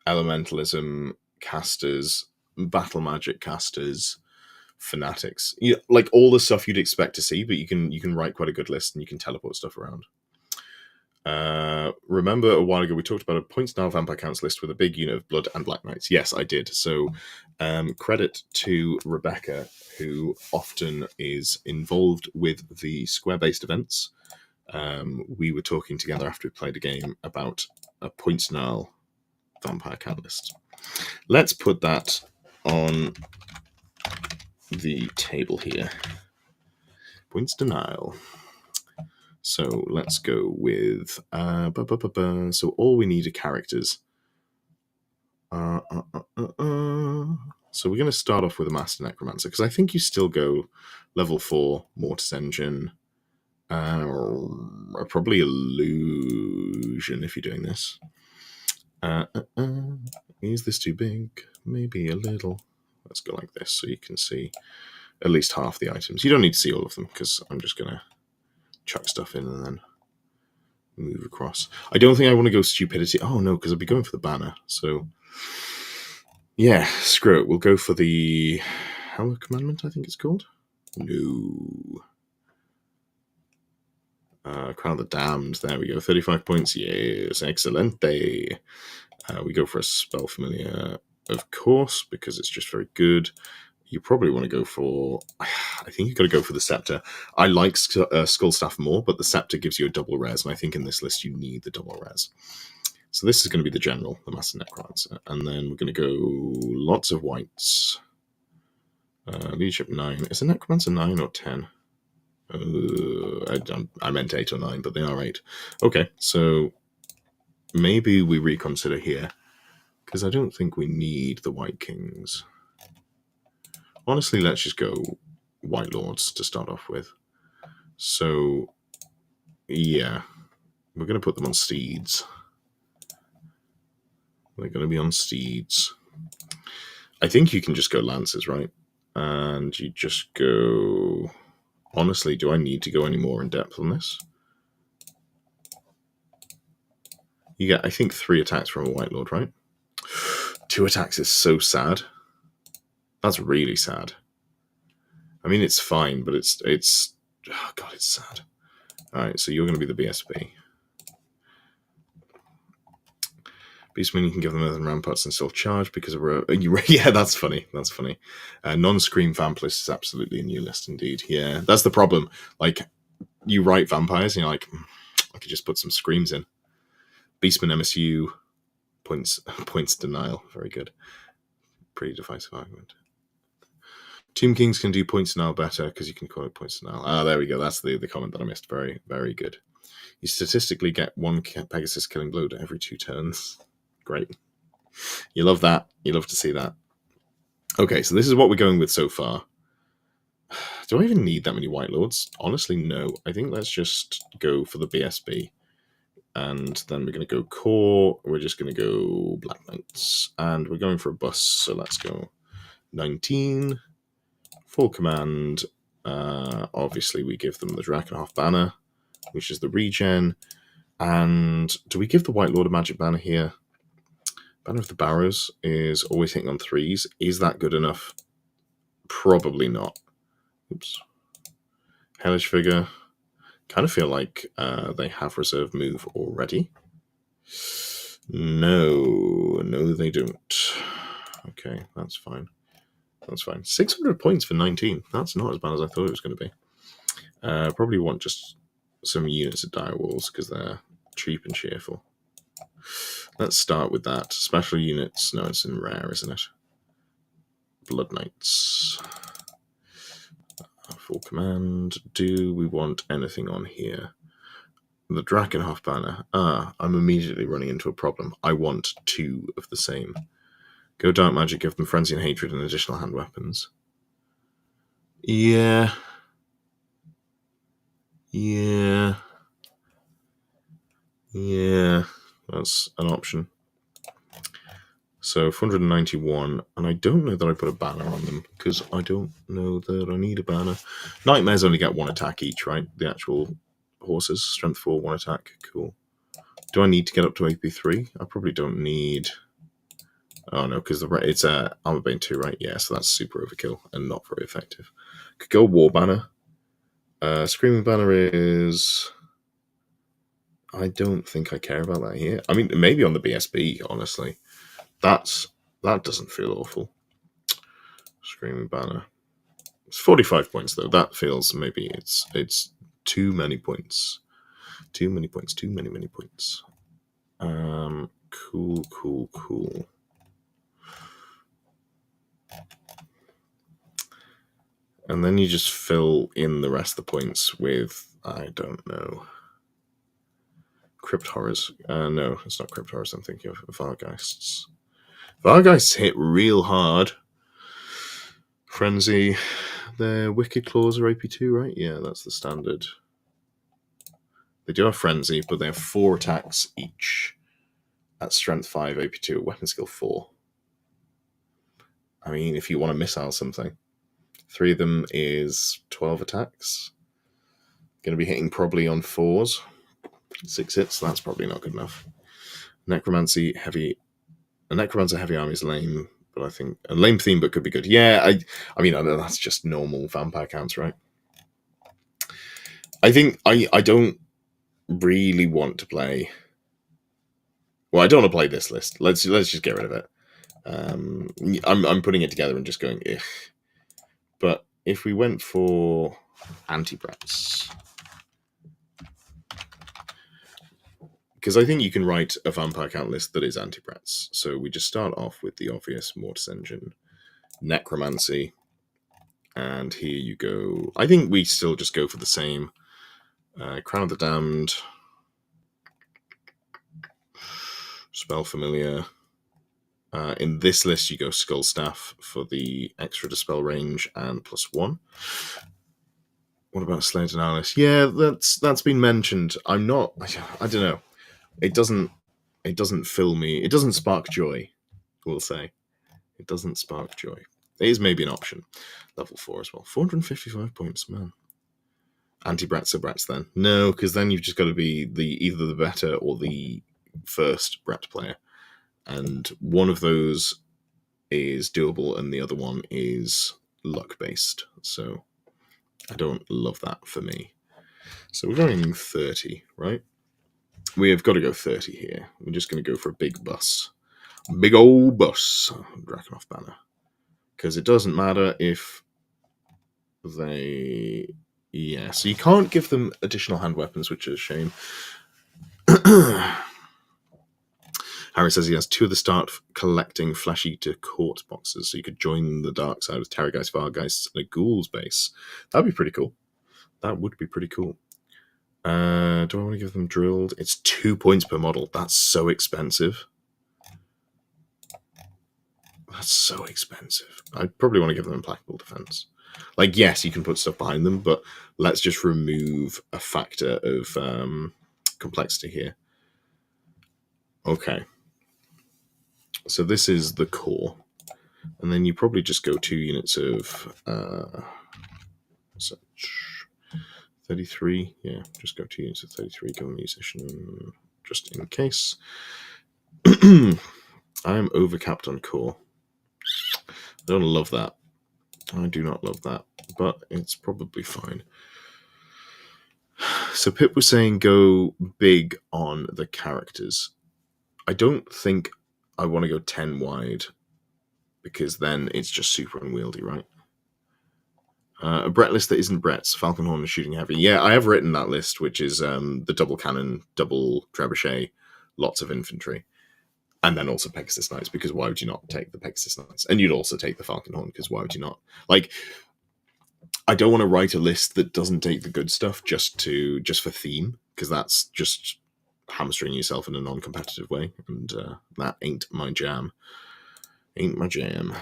Elementalism, Casters, Battle Magic Casters, Fanatics. Like all the stuff you'd expect to see, but you can write quite a good list and you can teleport stuff around. Remember a while ago we talked about a points now vampire counts list with a big unit of Blood and Black Knights. Yes, I did. So credit to Rebecca, who often is involved with the square-based events. We were talking together after we played a game about a points now vampire count list. Let's put that on the table here. Points denial. So let's go with so all we need are characters. So we're going to start off with a Master Necromancer, because I think you still go level 4 Mortis Engine, probably Illusion if you're doing this. Is this too big? Maybe a little. Let's go like this so you can see at least half the items. You don't need to see all of them because I'm just going to chuck stuff in and then move across. I don't think I want to go Stupidity. Oh no, because I'll be going for the banner. So yeah, screw it. We'll go for the Hell Commandment, I think it's called. No. Crown of the Damned. There we go. 35 points. Yes, excelente. We go for a Spell Familiar, of course, because it's just very good. you probably want to go for... I think you've got to go for the Scepter. I like Skullstaff more, but the Scepter gives you a double res, and I think in this list you need the double res. So this is going to be the General, the Master Necromancer. And then we're going to go lots of whites. Leadership 9. Is the Necromancer 9 or 10? I meant 8 or 9, but they are 8. Okay, so maybe we reconsider here, because I don't think we need the White Kings. Honestly, let's just go White Lords to start off with. So, yeah, we're going to put them on steeds. They're going to be on steeds. I think you can just go lances, right? And you just go... Honestly, do I need to go any more in depth on this? You get, I think, 3 attacks from a White Lord, right? 2 attacks is so sad. That's really sad. I mean, it's fine, but it's oh god, it's sad. Alright, so you're going to be the BSB. Beastmen, you can give them earthen ramparts and still charge because of... Yeah, that's funny. That's funny. Non-scream vamp list is absolutely a new list indeed. Yeah, that's the problem. Like, you write vampires and you're like, I could just put some screams in. Beastmen MSU, points denial. Very good. Pretty decisive argument. Tomb Kings can do points denial better because you can call it points denial. Ah, there we go. That's the comment that I missed. Very, very good. You statistically get 1 Pegasus killing blow to every 2 turns. Great. You love that. You love to see that. Okay, so this is what we're going with so far. Do I even need that many White Lords? Honestly, no. I think let's just go for the BSB. And then we're going to go core. We're just going to go Black Knights. And we're going for a bust, so let's go 19. Full command. Obviously, we give them the Drakenhof banner, which is the regen. And do we give the White Lord a magic banner here? Banner of the Barrows is always hitting on 3s. Is that good enough? Probably not. Oops. Hellish Figure. Kind of feel like they have reserve move already. No, they don't. Okay, that's fine. That's fine. 600 points for 19. That's not as bad as I thought it was going to be. Probably want just some units of dire walls because they're cheap and cheerful. Let's start with that. Special units. No, it's in rare, isn't it? Blood Knights. Full command. Do we want anything on here? The Drakenhof banner. I'm immediately running into a problem. I want 2 of the same. Go Dark Magic, give them Frenzy and Hatred and additional hand weapons. Yeah. That's an option. So 491, and I don't know that I put a banner on them, because I don't know that I need a banner. Nightmares only get 1 attack each, right? The actual horses. Strength 4, 1 attack. Cool. Do I need to get up to AP 3? I probably don't need... Oh no, because it's Armor Bane 2, right? Yeah, so that's super overkill and not very effective. Could go War Banner. Screaming Banner is... I don't think I care about that here. I mean, maybe on the BSB, honestly. That doesn't feel awful. Screaming Banner. It's 45 points, though. That feels maybe it's too many points. Too many points. Cool. And then you just fill in the rest of the points with, I don't know, Crypt Horrors. No, it's not Crypt Horrors. I'm thinking of Vargheists. Vargheists hit real hard. Frenzy. Their Wicked Claws are AP2, right? Yeah, that's the standard. They do have Frenzy, but they have 4 attacks each at Strength 5, AP2, at Weapon Skill 4. I mean, if you want to missile something. 3 of them is 12 attacks. Going to be hitting probably on 4s. 6 hits, so that's probably not good enough. Necromancer heavy army is lame, but I think a lame theme, but could be good. Yeah, I mean, I know that's just normal vampire counts, right? I think I don't really want to play. Well, I don't want to play this list. Let's just get rid of it. I'm putting it together and just going, ugh. But if we went for anti-Bretts, because I think you can write a vampire count list that is anti-Bretts. So we just start off with the obvious Mortis Engine, Necromancy, and here you go. I think we still just go for the same. Crown of the Damned, Spell Familiar. In this list, you go Skull Staff for the extra dispel range and +1. What about Slayer Denialist? Yeah, that's been mentioned. I don't know. It doesn't fill me. It doesn't spark joy. We'll say it doesn't spark joy. It is maybe an option. Level 4 as well. 455 points, man. Anti-Bretts are Bretts then? No, because then you've just got to be either the better or the first Brett player. And one of those is doable and the other one is luck-based. So I don't love that for me. So we're going 30, right? We have got to go 30 here. We're just going to go for a big bus. Big old bus. Drakenhof banner. Because it doesn't matter if they... Yeah, so you can't give them additional hand weapons, which is a shame. Harry says he has 2 of the start collecting Flesh Eater Court boxes, so you could join the dark side with Terrorgeist, Vargeist, and a Ghoul's base. That'd be pretty cool. That would be pretty cool. Do I want to give them Drilled? It's 2 points per model. That's so expensive. That's so expensive. I'd probably want to give them Implacable Defense. Like, yes, you can put stuff behind them, but let's just remove a factor of complexity here. Okay. So this is the core. And then you probably just go 2 units of 33. Yeah, just go 2 units of 33. Go Musician, just in case. I am overcapped on core. I don't love that. I do not love that, but it's probably fine. So Pip was saying go big on the characters. I don't think I want to go 10 wide, because then it's just super unwieldy, right? A Brett list that isn't Brett's. Falconhorn and Shooting Heavy. Yeah, I have written that list, which is the double cannon, double trebuchet, lots of infantry. And then also Pegasus Knights, because why would you not take the Pegasus Knights? And you'd also take the Falconhorn, because why would you not? Like, I don't want to write a list that doesn't take the good stuff just for theme, because that's just hamstring yourself in a non-competitive way, and that ain't my jam. Ain't my jam.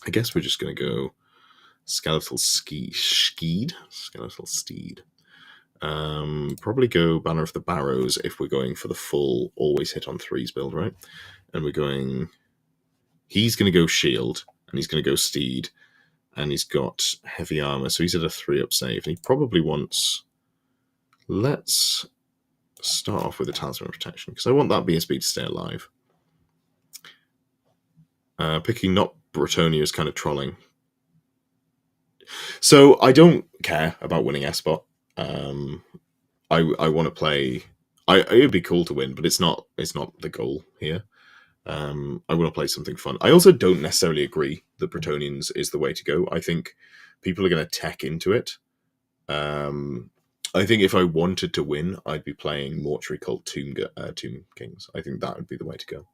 I guess we're just going to go Skeletal Steed. Skeletal Steed. Probably go Banner of the Barrows if we're going for the full always hit on 3s build, right? And we're going... He's going to go Shield, and he's going to go Steed, and he's got heavy armor, so he's at a 3-up save, and he probably wants... Let's start off with a Talisman of Protection, because I want that BSB to stay alive. Picking not Bretonia is kind of trolling. So I don't care about winning SBOT. I want to play... it would be cool to win, but it's not the goal here. I want to play something fun. I also don't necessarily agree that Bretonians is the way to go. I think people are going to tech into it. I think if I wanted to win, I'd be playing Mortuary Cult Tomb Kings. I think that would be the way to go.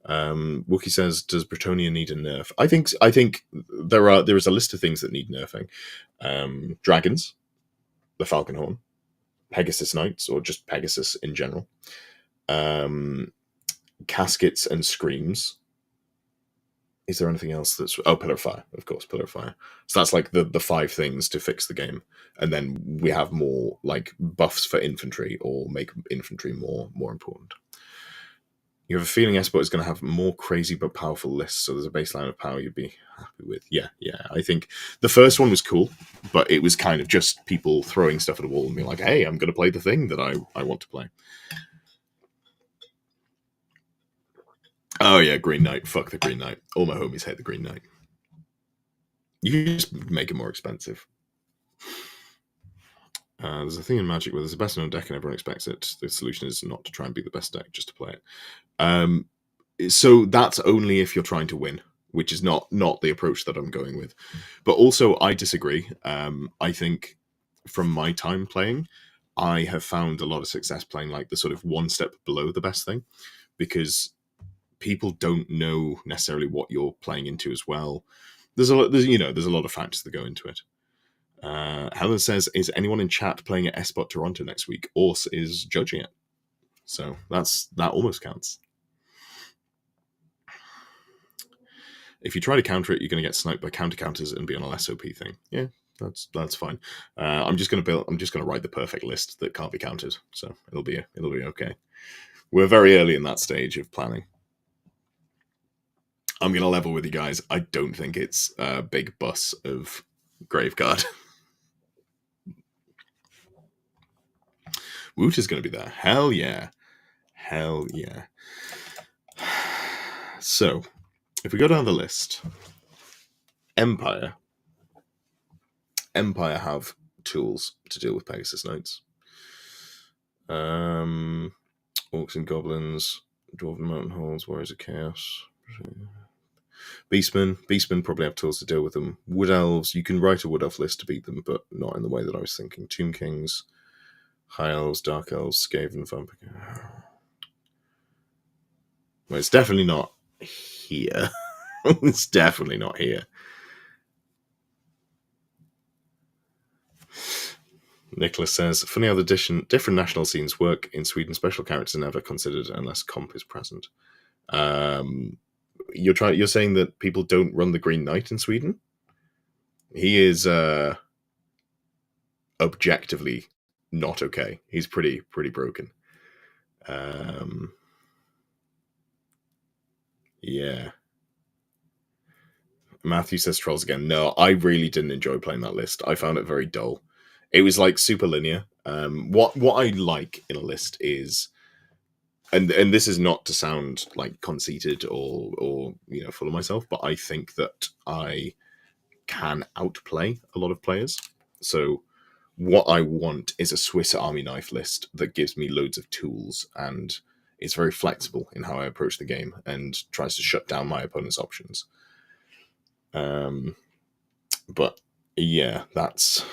Wookie says, does Bretonia need a nerf? I think there is a list of things that need nerfing. Dragons, the Falconhorn, Pegasus Knights, or just Pegasus in general. Caskets and Screams. Is there anything else that's... Oh, Pillar of Fire, of course, Pillar of Fire. So that's like the 5 things to fix the game. And then we have more like buffs for infantry, or make infantry more important. You have a feeling SBOT is going to have more crazy but powerful lists, so there's a baseline of power you'd be happy with. Yeah. I think the first one was cool, but it was kind of just people throwing stuff at a wall and being like, hey, I'm going to play the thing that I want to play. Oh yeah, Green Knight. Fuck the Green Knight. All my homies hate the Green Knight. You can just make it more expensive. There's a thing in Magic where there's a best known deck and everyone expects it. The solution is not to try and be the best deck, just to play it. So that's only if you're trying to win. which is not the approach that I'm going with. But also, I disagree. I think from my time playing, I have found a lot of success playing like the sort of one step below the best thing, because people don't know necessarily what you're playing into as well. There's a lot, there's a lot of factors that go into it. Helen says, "Is anyone in chat playing at SBOT Toronto next week? Ors is judging it, so that almost counts." If you try to counter it, you're going to get sniped by counters and be on a less OP thing. Yeah, that's fine. I'm just going to write the perfect list that can't be countered, so it'll be okay. We're very early in that stage of planning. I'm going to level with you guys. I don't think it's a big bus of Graveguard. Woot is going to be there. Hell yeah. Hell yeah. So, if we go down the list, Empire have tools to deal with Pegasus Knights. Orcs and Goblins, Dwarven Mountain Halls, Warriors of Chaos. Beastmen probably have tools to deal with them. Wood Elves, you can write a Wood Elf list to beat them, but not in the way that I was thinking. Tomb Kings, High Elves, Dark Elves, Skaven, Vampire. Well, it's definitely not here. It's definitely not here. Nicholas says, funny how the different national scenes work in Sweden. Special characters are never considered unless comp is present. You're saying that people don't run the Green Knight in Sweden? He is objectively not okay. He's pretty broken. Yeah. Matthew says trolls again. No, I really didn't enjoy playing that list. I found it very dull. It was like super linear. What I like in a list is, and this is not to sound like conceited or full of myself, but I think that I can outplay a lot of players. So what I want is a Swiss Army knife list that gives me loads of tools and is very flexible in how I approach the game and tries to shut down my opponent's options. But yeah, that's...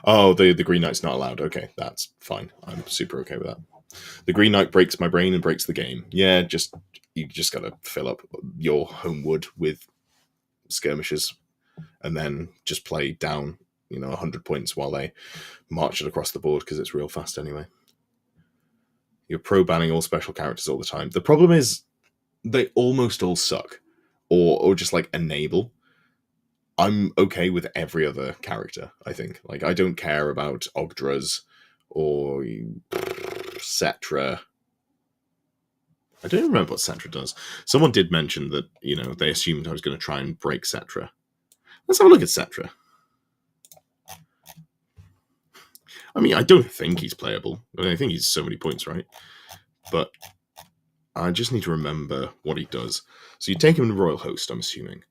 Oh, the Green Knight's not allowed. Okay, that's fine. I'm super okay with that. The Green Knight breaks my brain and breaks the game. Yeah, you just gotta fill up your home wood with skirmishes and then just play down 100 points while they march it across the board, because it's real fast anyway. You're pro-banning all special characters all the time. The problem is they almost all suck, or just like enable. I'm okay with every other character, I think. Like, I don't care about Ogdras or Cetra. I don't remember what Cetra does. Someone did mention that, they assumed I was going to try and break Cetra. Let's have a look at Cetra. I mean, I don't think he's playable. I think he's so many points, right? But I just need to remember what he does. So you take him in Royal Host, I'm assuming.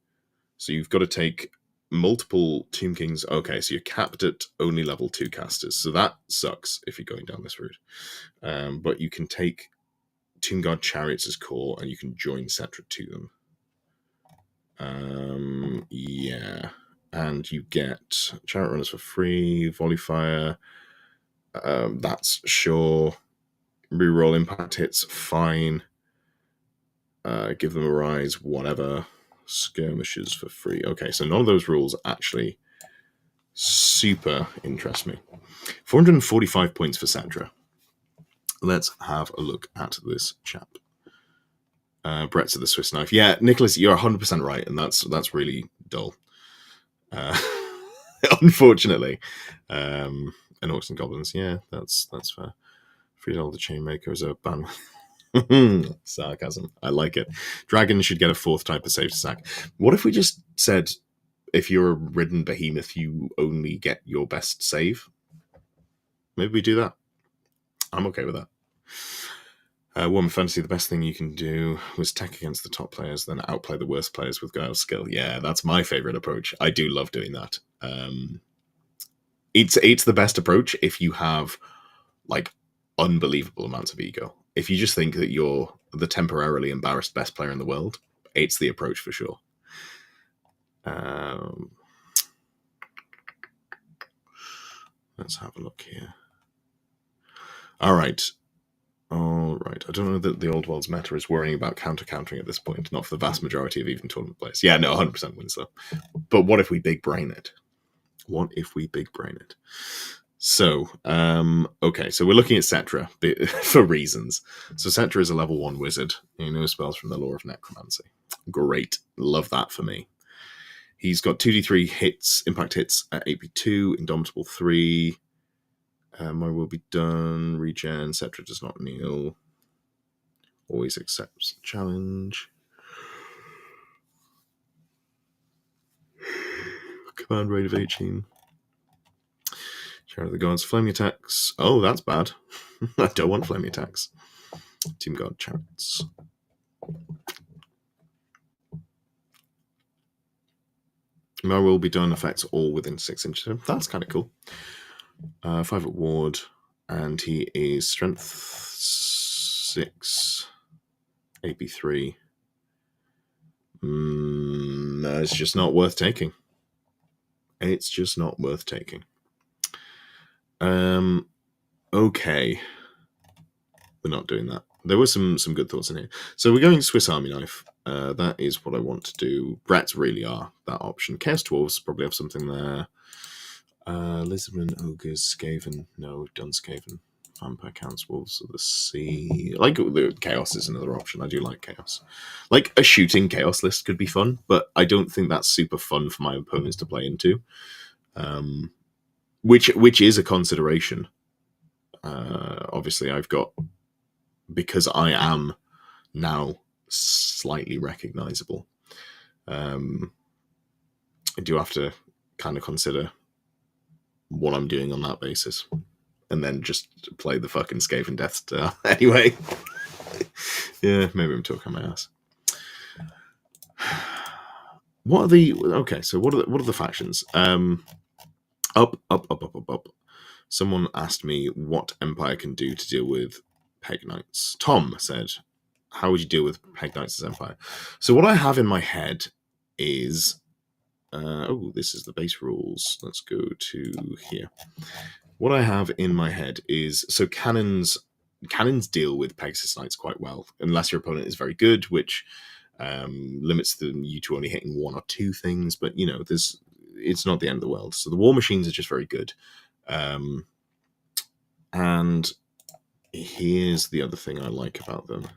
So you've got to take multiple Tomb Kings. Okay, so you're capped at only level 2 casters. So that sucks if you're going down this route. But you can take Tomb Guard Chariots as core, and you can join Cetra to them. Yeah. And you get Chariot Runners for free, Volley Fire. That's sure. Reroll impact hits, fine. Give them a rise, whatever. Skirmishes for free. Okay, so none of those rules actually super interest me. 445 points for Cetra. Let's have a look at this chap. Brett's of the Swiss knife. Yeah, Nicholas, you're 100% right, and that's really dull. Unfortunately. And Orcs and Goblins, yeah, that's fair. Freedom the Chainmaker is a ban. Sarcasm. I like it. Dragons should get a 4th type of save to sack. What if we just said, if you're a ridden behemoth, you only get your best save? Maybe we do that. I'm okay with that. Woman Fantasy, the best thing you can do was tech against the top players, then outplay the worst players with Guile skill. Yeah, that's my favorite approach. I do love doing that. It's the best approach if you have like unbelievable amounts of ego. If you just think that you're the temporarily embarrassed best player in the world, it's the approach for sure. Let's have a look here. All right. I don't know that the Old World's meta is worrying about countering at this point, not for the vast majority of even tournament players. Yeah, no, 100% wins though. But what if we big brain it? So, okay, so we're looking at Cetra for reasons. So Cetra is a level 1 wizard. He knows spells from the lore of necromancy. Great. Love that for me. He's got 2d3 hits, impact hits at 8p2, Indomitable 3. My will be done. Regen. Cetra does not kneel. Always accepts challenge. Command rate of 18. Share of the Gods. Flaming attacks. Oh, that's bad. I don't want flaming attacks. Team Guard chariots. My will be done. Affects all within 6 inches. That's kind of cool. 5 at ward. And he is strength 6. AP3. It's just not worth taking. Okay. We're not doing that. There were some good thoughts in here. So we're going Swiss Army Knife. That is what I want to do. Brats really are that option. Chaos Dwarves probably have something there. Lizardmen, Ogres, Skaven. No, we've done Skaven. Vampire Counts, Wolves of the Sea. Like, the Chaos is another option. I do like Chaos. Like, a shooting Chaos list could be fun, but I don't think that's super fun for my opponents to play into. Which is a consideration. Obviously, I've got... Because I am now slightly recognizable, I do have to kind of consider what I'm doing on that basis. And then just play the fucking Skaven Death Star. Anyway. Yeah, maybe I'm talking my ass. What are the... Okay, so what are the factions? Up. Someone asked me what Empire can do to deal with Peg Knights. Tom said, how would you deal with Peg Knights as Empire? So what I have in my head is... this is the base rules. Let's go to here. What I have in my head is... So cannons deal with Pegasus Knights quite well, unless your opponent is very good, which limits you to only hitting 1 or 2 things. But, you know, it's not the end of the world. So the war machines are just very good. And here's the other thing I like about them.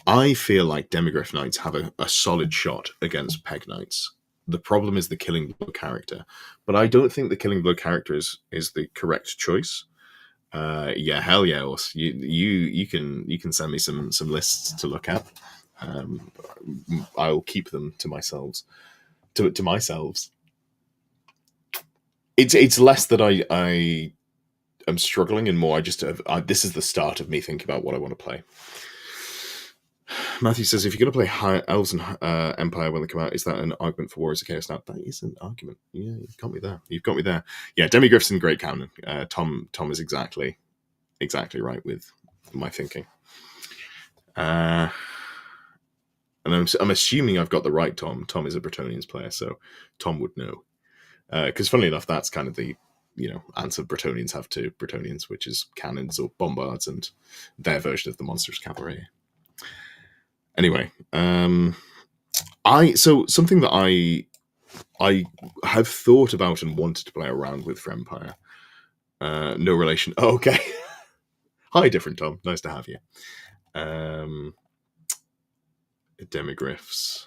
I feel like Demigryph Knights have a solid shot against Peg Knights. The problem is the Killing Blow character. But I don't think the Killing Blow character is the correct choice. Yeah, hell yeah. You can send me some lists to look at. I'll keep them to myself. To myself. It's less that I am struggling and more I just this is the start of me thinking about what I want to play. Matthew says, if you're going to play High Elves and Empire when they come out, is that an argument for Warriors of Chaos now? That is an argument. Yeah, you've got me there. Yeah, Demigryph's in great canon. Tom is exactly right with my thinking. And I'm assuming I've got the right Tom. Tom is a Bretonnians player, so Tom would know. Because funnily enough, that's kind of the answer Bretonnians have to Bretonnians, which is cannons or bombards and their version of the monstrous cavalry. Anyway, something that I have thought about and wanted to play around with for Empire. No relation. Oh, okay. Hi, different Tom. Nice to have you. Demigryphs.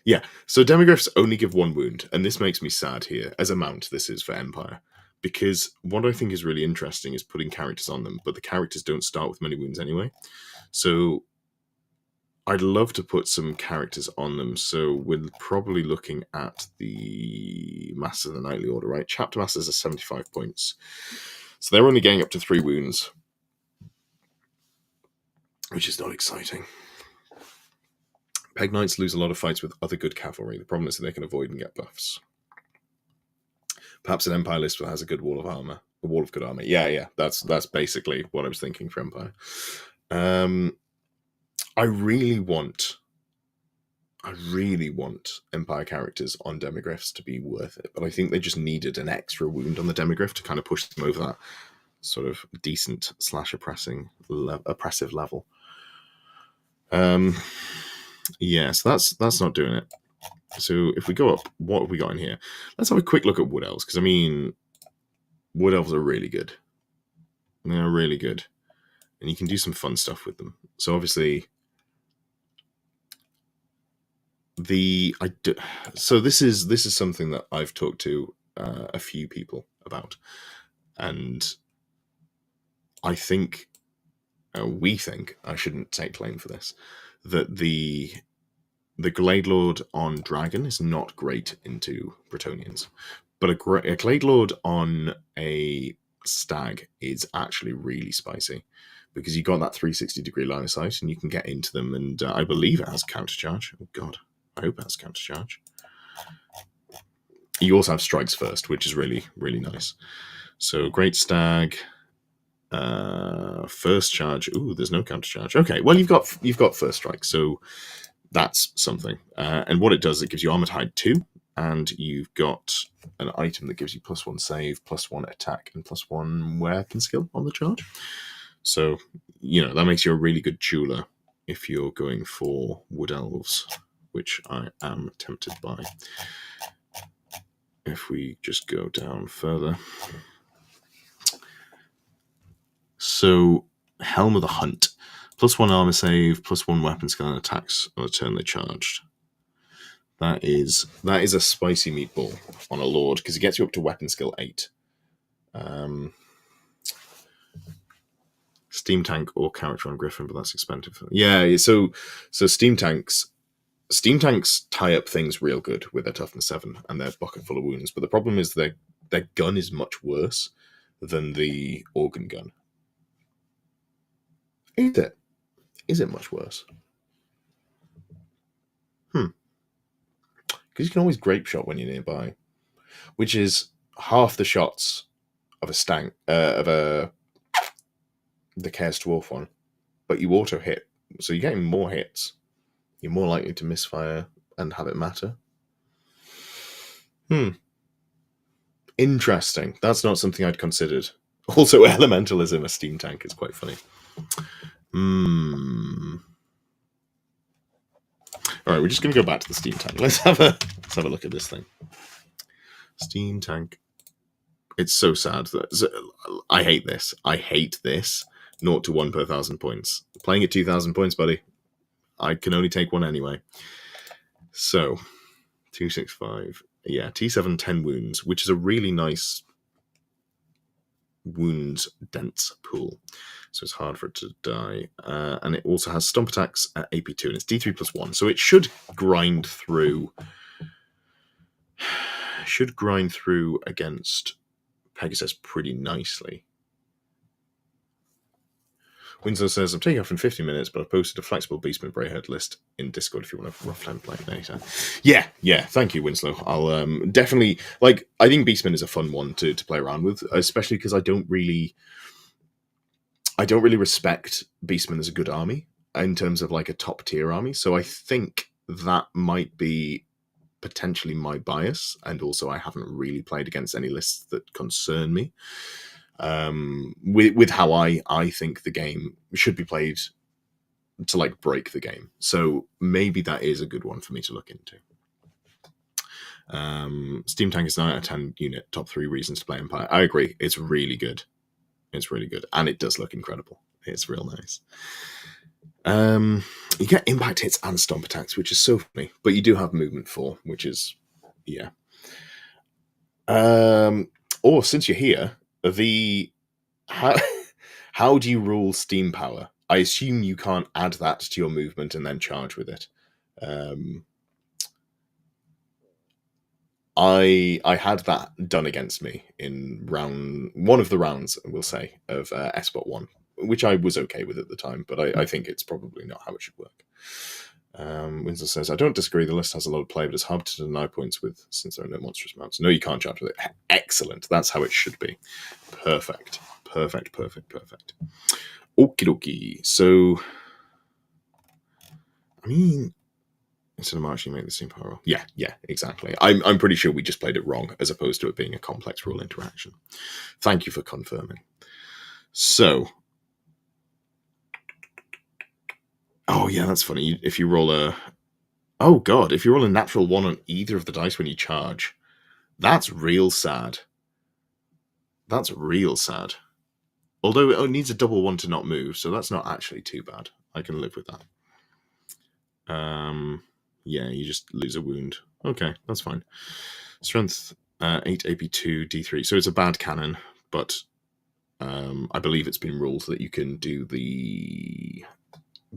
Yeah, so Demigryphs only give 1 wound, and this makes me sad here. As a mount, this is for Empire. Because what I think is really interesting is putting characters on them, but the characters don't start with many wounds anyway. So I'd love to put some characters on them. So we're probably looking at the Masters of the Knightly Order, right? Chapter Masters are 75 points. So they're only getting up to 3 wounds, which is not exciting. Peg Knights lose a lot of fights with other good cavalry. The problem is that they can avoid and get buffs. Perhaps an Empire list that has a good wall of armor. A wall of good armor. Yeah. That's basically what I was thinking for Empire. I really want Empire characters on demigryphs to be worth it, but I think they just needed an extra wound on the demigryph to kind of push them over that sort of decent / oppressive level. Yeah, so that's not doing it. So if we go up, what have we got in here? Let's have a quick look at wood elves, because I mean, wood elves are really good. They're really good, and you can do some fun stuff with them. So obviously, so this is something that I've talked to a few people about, and we think, I shouldn't take claim for this, that the Glade Lord on Dragon is not great into Bretonnians, but a Glade Lord on a Stag is actually really spicy, because you got that 360-degree line of sight, and you can get into them, and I believe it has countercharge. Oh god, I hope it has countercharge. You also have strikes first, which is really, really nice. So Great Stag, first charge. Ooh, there's no countercharge. Okay, well you've got first strike, so that's something. And what it does, it gives you Armored Hide 2, and you've got an item that gives you +1 save, +1 attack, and +1 weapon skill on the charge. So, that makes you a really good jeweler if you're going for wood elves, which I am tempted by. If we just go down further. So, Helm of the Hunt. +1 armor save, +1 weapon skill and attacks on the turn they charged. That is a spicy meatball on a Lord, because it gets you up to weapon skill 8. Steam tank or character on Griffin, but that's expensive. Yeah, so steam tanks tie up things real good with their toughness 7 and their bucket full of wounds, but the problem is their gun is much worse than the organ gun. Is it much worse? Because you can always grape shot when you're nearby, which is half the shots of the Chaos Dwarf one, but you auto hit, so you're getting more hits. You're more likely to misfire and have it matter. Interesting. That's not something I'd considered. Also, elementalism, a steam tank, is quite funny. All right, we're just going to go back to the steam tank. Let's have a look at this thing. Steam tank. It's so sad. I hate this. 0 to 1 per 1,000 points. Playing at 2,000 points, buddy. I can only take one anyway. So, 265. Yeah, T7, 10 wounds, which is a really nice wounds dense pool. So it's hard for it to die. And it also has stomp attacks at AP2, and it's D3 +1. So it should grind through against Pegasus pretty nicely. Winslow says, I'm taking off in 50 minutes, but I've posted a flexible Beastmen Brayhead list in Discord if you want a rough template later. Yeah, thank you, Winslow. I'll definitely, I think Beastmen is a fun one to play around with, especially because I don't really respect Beastmen as a good army in terms of a top tier army. So I think that might be potentially my bias, and also I haven't really played against any lists that concern me. With how I think the game should be played to break the game. So maybe that is a good one for me to look into. Steam Tank is 9 out of 10 unit, top 3 reasons to play Empire. I agree. It's really good. And it does look incredible. It's real nice. You get impact hits and stomp attacks, which is so funny, but you do have movement 4, which is, yeah. Or since you're here, how do you rule steam power? I assume you can't add that to your movement and then charge with it. I had that done against me in one of the rounds, we'll say, of SBOT2, which I was okay with at the time, but I think it's probably not how it should work. Winslow says, I don't disagree, the list has a lot of play, but it's hard to deny points since there are no monstrous mounts. No, you can't charge with it. Excellent. That's how it should be. Perfect. Okie dokie. So, I mean, instead of marching, make the same power roll. Yeah, exactly. I'm pretty sure we just played it wrong, as opposed to it being a complex rule interaction. Thank you for confirming. So, oh yeah, that's funny. If you roll a, oh god, if you roll a natural 1 on either of the dice when you charge, that's real sad. That's real sad. Although it needs a double 1 to not move, so that's not actually too bad. I can live with that. Yeah, you just lose a wound. Okay, that's fine. Strength 8 AP2 D3. So it's a bad cannon, but I believe it's been ruled that you can do the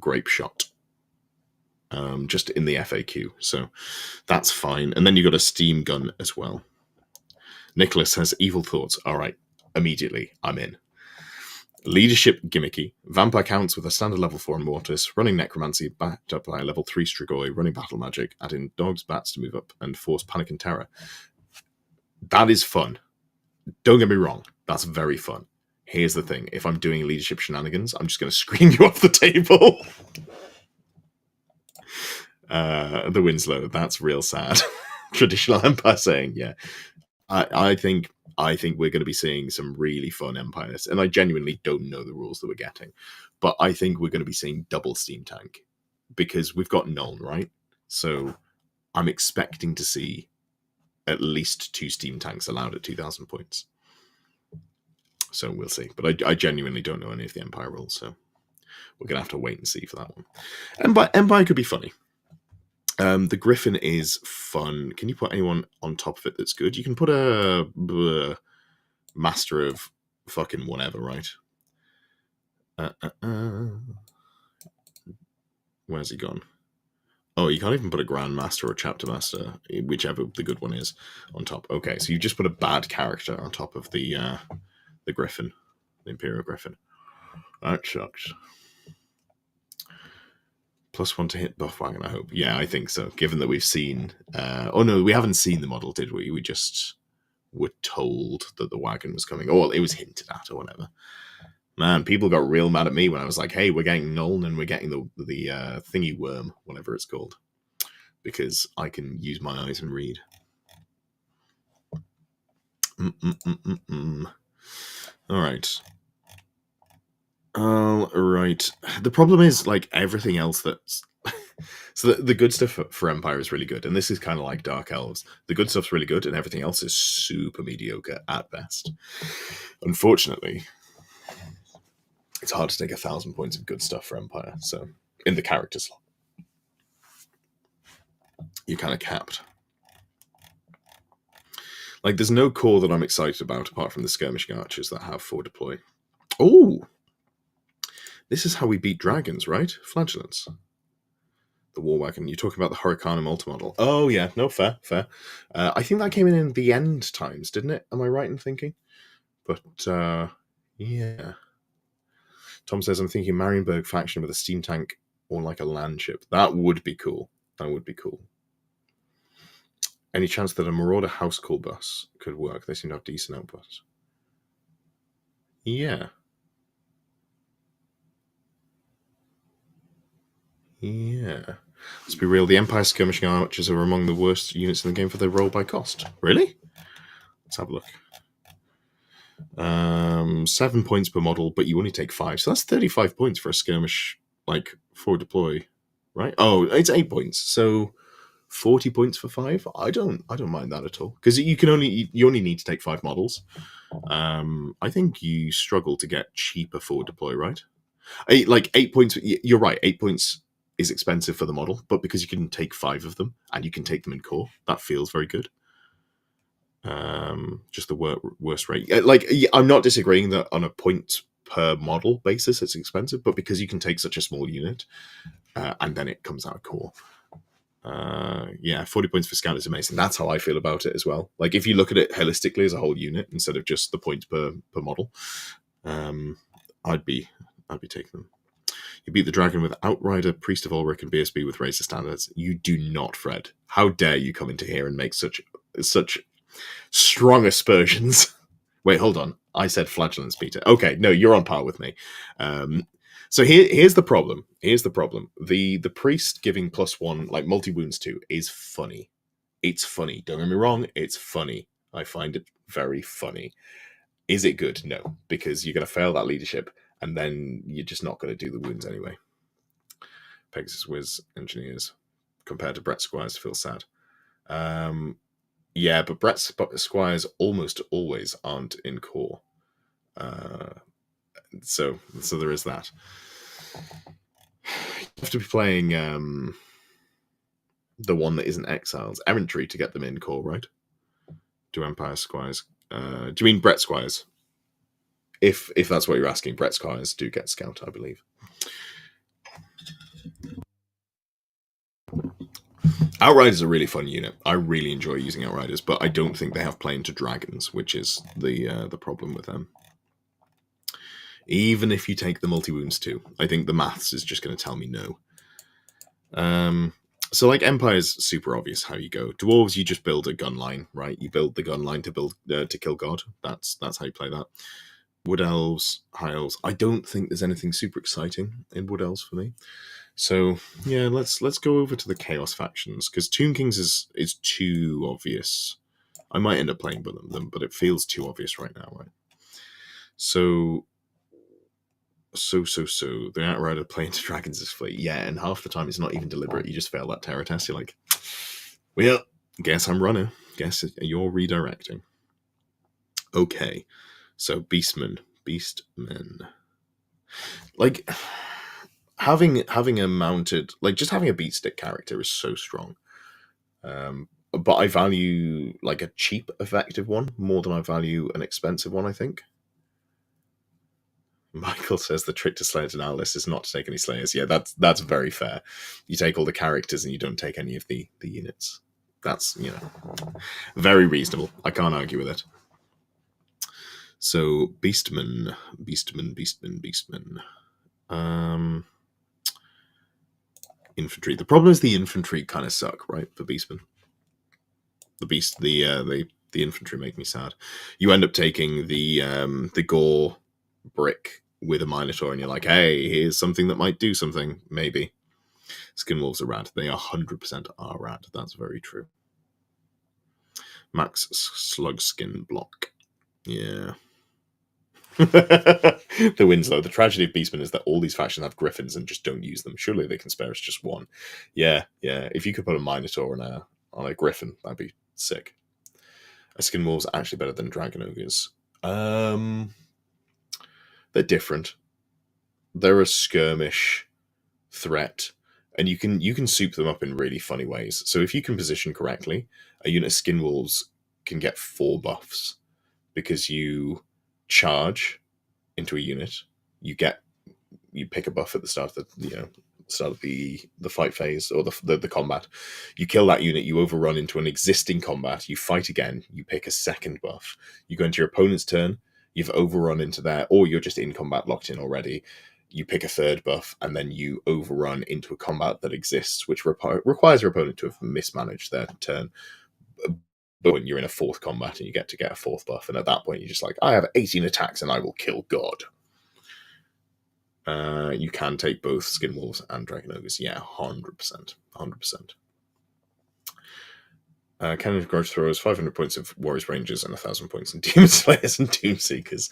grape shot just in the FAQ. So that's fine. And then you got a steam gun as well. Nicholas has evil thoughts. All right, immediately I'm in. Leadership gimmicky. Vampire counts with a standard level 4 on Mortis, running necromancy backed up by a level 3 Strigoi, running battle magic, adding dogs, bats to move up, and force panic and terror. That is fun. Don't get me wrong, that's very fun. Here's the thing, if I'm doing leadership shenanigans, I'm just going to scream you off the table. The Winslow, that's real sad. Traditional Empire saying, yeah. I think we're going to be seeing some really fun empires, and I genuinely don't know the rules that we're getting, but I think we're going to be seeing double steam tank because we've got Nuln, right? So I'm expecting to see at least 2 steam tanks allowed at 2,000 points. So we'll see, but I genuinely don't know any of the empire rules, so we're going to have to wait and see for that one. Empire could be funny. The Griffin is fun. Can you put anyone on top of it that's good? You can put a master of fucking whatever, right? Where's he gone? Oh, you can't even put a Grand Master or Chapter Master, whichever the good one is, on top. Okay, so you just put a bad character on top of the Griffin, the Imperial Griffin. That sucks. +1 to hit buff wagon, I hope. Yeah, I think so, given that we've seen... oh no, we haven't seen the model, did we? We just were told that the wagon was coming. Oh, well, it was hinted at or whatever. Man, people got real mad at me when I was like, hey, we're getting Nuln and we're getting the thingy worm, whatever it's called. Because I can use my eyes and read. Alright. Right. The problem is, like, everything else that's... so the good stuff for Empire is really good, and this is kind of like Dark Elves. The good stuff's really good, and everything else is super mediocre at best. Unfortunately, it's hard to take 1,000 points of good stuff for Empire, so in the character slot, you're kind of capped. Like, there's no core that I'm excited about apart from the skirmishing archers that have 4 deploy. Oh! This is how we beat dragons, right? Flagellants. The war wagon. You're talking about the Hurricane multi-model. Oh, yeah. No, fair. I think that came in the end times, didn't it? Am I right in thinking? But, yeah. Tom says, I'm thinking Marienburg faction with a steam tank or like a land ship. That would be cool. Any chance that a Marauder house call bus could work? They seem to have decent outputs. Yeah. Let's be real. The Empire skirmishing archers are among the worst units in the game for their roll by cost. Really? Let's have a look. 7 points per model, but you only take 5. So that's 35 points for a skirmish, like, 4 deploy, right? Oh, it's 8 points. So 40 points for 5. I don't mind that at all, because you only need to take 5 models. I think you struggle to get cheaper 4 deploy, right? 8 points. You're right. 8 points is expensive for the model, but because you can take 5 of them and you can take them in core, that feels very good. Just the worst rate. I'm not disagreeing that on a point per model basis it's expensive, but because you can take such a small unit and then it comes out of core. 40 points for scout is amazing. That's how I feel about it as well. Like, if you look at it holistically as a whole unit instead of just the points per model, I'd be taking them. You beat the dragon with Outrider, Priest of Ulrich, and BSB with Razor standards. You do not, Fred. How dare you come into here and make such strong aspersions? Wait, hold on. I said flagellants, Peter. Okay, no, you're on par with me. So here's the problem. Here's the problem. The priest giving +1 like multi wounds to is funny. It's funny. Don't get me wrong. It's funny. I find it very funny. Is it good? No, because you're going to fail that leadership, and then you're just not going to do the wounds anyway. Pegasus Wiz engineers compared to Brett Squires feel sad. Yeah, but Brett Squires almost always aren't in core. So there is that. You have to be playing the one that isn't Exiles, Errantry, to get them in core, right? Do Empire Squires? Do you mean Brett Squires? If that's what you're asking, Brett Squires do get Scout, I believe. Outriders are a really fun unit. I really enjoy using Outriders, but I don't think they have play into Dragons, which is the problem with them. Even if you take the multi-wounds too, I think the maths is just going to tell me no. So like Empire's super obvious how you go. Dwarves, you just build a gun line, right? You build the gun line to kill God. That's how you play that. Wood Elves, High Elves. I don't think there's anything super exciting in Wood Elves for me. So yeah, let's go over to the Chaos factions, because Tomb Kings is too obvious. I might end up playing them, but it feels too obvious right now, right? So the Outrider playing into Dragons is fleet. Yeah, and half the time it's not even deliberate. You just fail that terror test. You're like, well, guess I'm running. Guess you're redirecting. Okay, so Beastmen. Like, having a mounted, like, just having a beat stick character is so strong. But I value like a cheap, effective one more than I value an expensive one, I think. Michael says the trick to Slayers in our list is not to take any Slayers. Yeah, that's very fair. You take all the characters and you don't take any of the units. That's, very reasonable. I can't argue with it. So, Beastmen. Infantry. The problem is the infantry kind of suck, right, for Beastmen. The infantry make me sad. You end up taking the Gore brick with a Minotaur, and you're like, hey, here's something that might do something, maybe. Skinwolves are rad. They 100% are rad. That's very true. Max slug skin block. Yeah. The Winslow. The tragedy of Beastmen is that all these factions have griffins and just don't use them. Surely they can spare us just one. Yeah. If you could put a Minotaur on a griffin, that'd be sick. A Skinwolves are actually better than Dragon Ogres. They're different. They're a skirmish threat, and you can soup them up in really funny ways. So if you can position correctly, a unit of Skinwolves can get 4 buffs because you charge into a unit. You pick a buff at the start of the fight phase or the combat. You kill that unit, you overrun into an existing combat, you fight again, you pick a second buff. You go into your opponent's turn, you've overrun into there, or you're just in combat locked in already. You pick a third buff, and then you overrun into a combat that exists, which requires your opponent to have mismanaged their turn. But when you're in a 4th combat and you get a 4th buff, and at that point you're just like, I have 18 attacks and I will kill God. You can take both Skinwolves and Dragon Ogres. Yeah, 100%. Cannon Grudge Throwers, 500 points of Warriors Rangers, and 1,000 points in Demon Slayers and Doomseekers.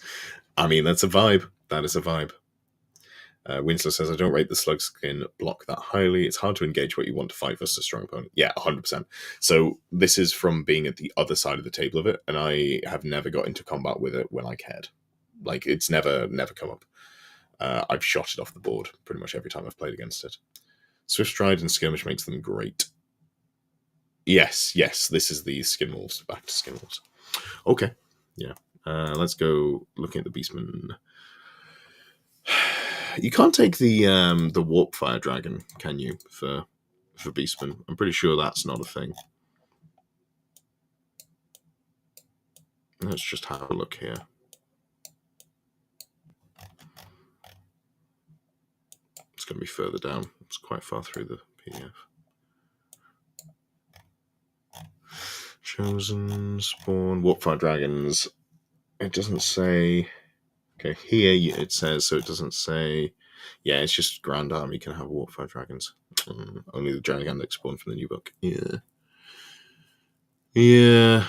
I mean, that's a vibe. That is a vibe. Winslow says, I don't rate the slug skin block that highly. It's hard to engage what you want to fight versus a strong opponent. Yeah, 100%. So this is from being at the other side of the table of it, and I have never got into combat with it when I cared. Like, it's never come up. I've shot it off the board pretty much every time I've played against it. Swift Stride and Skirmish makes them great. Yes, this is the Skinwolves. Back to Skinwolves. Okay, yeah. Let's go looking at the Beastmen. You can't take the Warp Fire Dragon, can you, for Beastmen? I'm pretty sure that's not a thing. Let's just have a look here. It's going to be further down. It's quite far through the PDF. Chosen, Spawn, Warp Fire Dragons. It doesn't say... Okay, here it says, so it doesn't say... Yeah, it's just Grand Army can have Warfire Dragons. Only the gigantic spawn from the new book. Yeah. Yeah.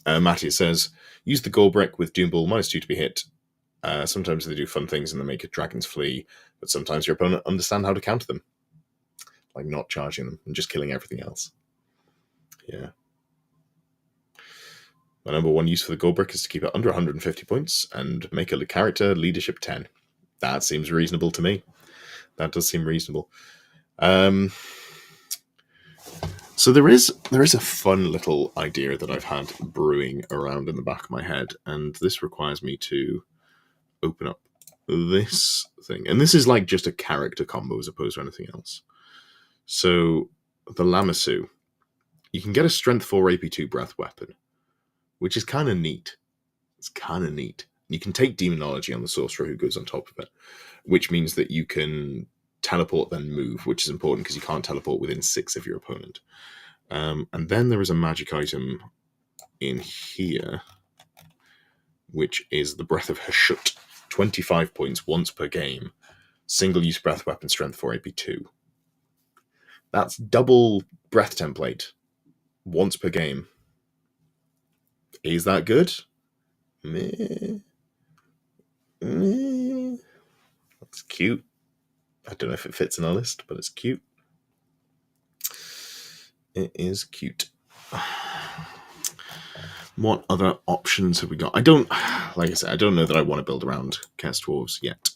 Matty says, use the Gorebrick with Doom Ball -2 to be hit. Sometimes they do fun things and they make dragons flee, but sometimes your opponent understand how to counter them. Like not charging them and just killing everything else. Yeah. My number one use for the Gorebrick is to keep it under 150 points and make a character leadership 10. That seems reasonable to me. That does seem reasonable. So there is a fun little idea that I've had brewing around in the back of my head, and this requires me to open up this thing. And this is like just a character combo as opposed to anything else. So the Lamassu, you can get a Strength 4 AP2 breath weapon, which is kind of neat. It's kind of neat. You can take Demonology on the Sorcerer who goes on top of it, which means that you can teleport then move, which is important because you can't teleport within 6 of your opponent. And then there is a magic item in here, which is the Breath of Hashut. 25 points once per game. Single-use breath weapon, Strength 4 AP2. That's double breath template once per game. Is that good? Meh. That's cute. I don't know if it fits in our list, but it's cute. It is cute. What other options have we got? Like I said, I don't know that I want to build around Chaos Dwarves yet.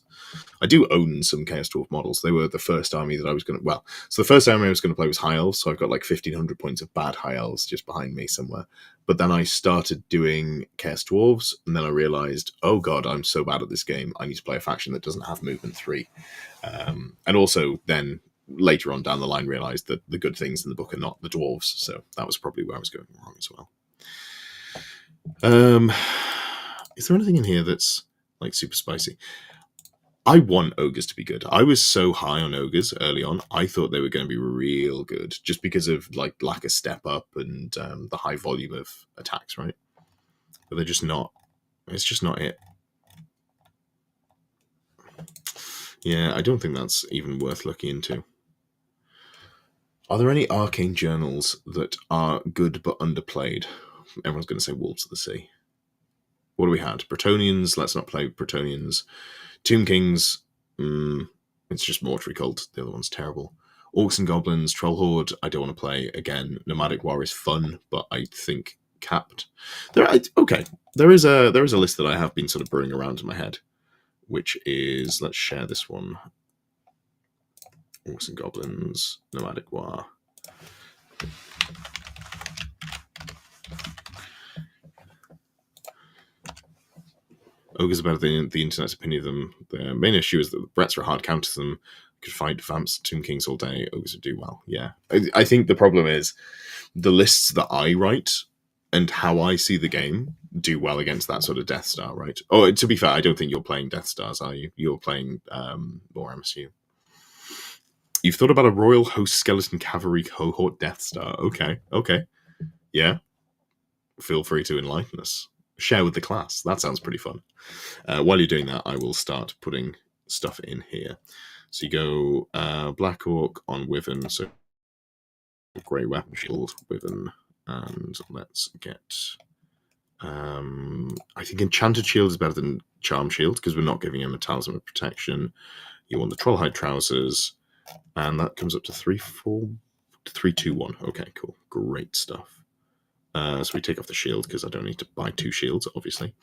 I do own some Chaos Dwarf models. They were the first army that I was going to... so the first army I was going to play was High Elves, so I've got like 1,500 points of bad High Elves just behind me somewhere. But then I started doing Chaos Dwarves, and then I realized, oh god, I'm so bad at this game, I need to play a faction that doesn't have movement 3. And also then later on down the line realized that the good things in the book are not the dwarves, so that was probably where I was going wrong as well. Is there anything in here that's like super spicy? I want ogres to be good. I was so high on ogres early on. I thought they were going to be real good just because of like lack of step up and the high volume of attacks, right? But they're just not. It's just not it. Yeah, I don't think that's even worth looking into. Are there any arcane journals that are good but underplayed? Everyone's going to say Wolves of the Sea. What do we had? Bretonians. Let's not play Bretonians. Tomb Kings, it's just Mortuary Cult. The other one's terrible. Orcs and Goblins, Troll Horde, I don't want to play. Again, Nomadic War is fun, but I think capped. There is a list that I have been sort of brewing around in my head, which is, let's share this one. Orcs and Goblins, Nomadic War. Ogres are better than the internet's opinion of them. The main issue is that the Bretts are hard counter to them. Could fight Vamps, Tomb Kings all day. Ogres would do well. Yeah. I think the problem is the lists that I write and how I see the game do well against that sort of Death Star, right? Oh, to be fair, I don't think you're playing Death Stars, are you? You're playing more MSU. You've thought about a Royal Host Skeleton Cavalry Cohort Death Star. Okay. Yeah. Feel free to enlighten us. Share with the class. That sounds pretty fun. While you're doing that, I will start putting stuff in here. So you go Black Orc on Wyvern, so Grey Weapon Shield, Wyvern, and let's get... I think Enchanted Shield is better than Charm Shield, because we're not giving him a Talisman of Protection. You want the Trollhide Trousers, and that comes up to 3, 2, 1. Okay, cool. Great stuff. So we take off the shield because I don't need to buy 2 shields, obviously.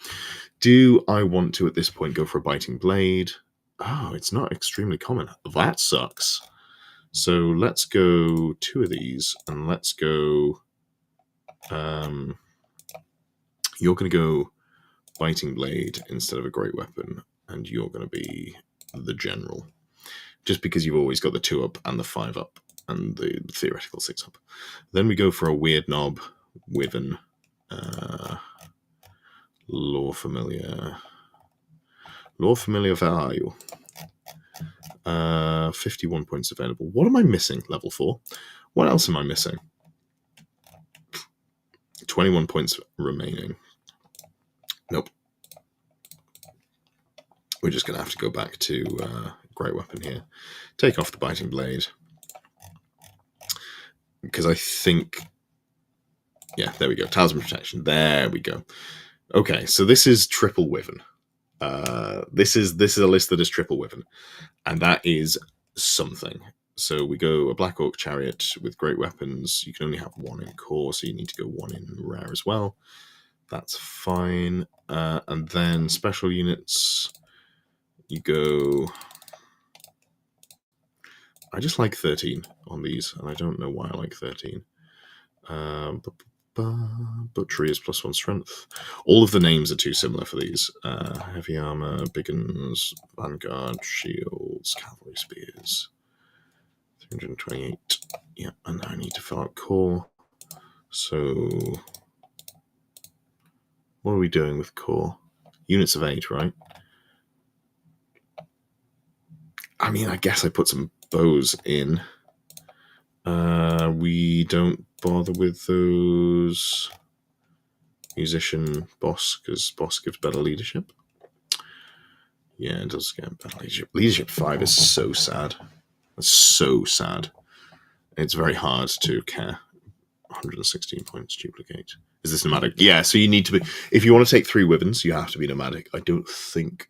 Do I want to, at this point, go for a Biting Blade? Oh, it's not extremely common. That sucks. So let's go 2 of these, and let's go... you're going to go Biting Blade instead of a Great Weapon, and you're going to be the General. Just because you've always got the 2-up and the 5-up, and the theoretical 6-up. Then we go for a Weird Knob, Wyvern, Lore Familiar. Lore Familiar, where are you? 51 points available. What am I missing? Level 4. What else am I missing? 21 points remaining. Nope. We're just going to have to go back to great weapon here. Take off the biting blade. Because I think... Yeah, there we go. Talisman protection. There we go. Okay, so this is triple Wyvern. This is a list that is triple Wyvern. And that is something. So we go a Black Orc Chariot with great weapons. You can only have one in core, so you need to go one in rare as well. That's fine. And then special units, you go... I just like 13 on these, and I don't know why I like 13. Butchery is +1 strength. All of the names are too similar for these. Heavy armor, big guns, vanguard, shields, cavalry spears. 328. Yeah, and now I need to fill out core. So, what are we doing with core? Units of 8, right? I mean, I guess I put some bows in. We don't bother with those. Musician, boss, because boss gives better leadership. Yeah, it does get better leadership. Leadership 5 is so sad. It's so sad. It's very hard to care. 116 points, duplicate. Is this nomadic? Yeah, so you need to be... If you want to take 3 Wyverns, you have to be nomadic. I don't think...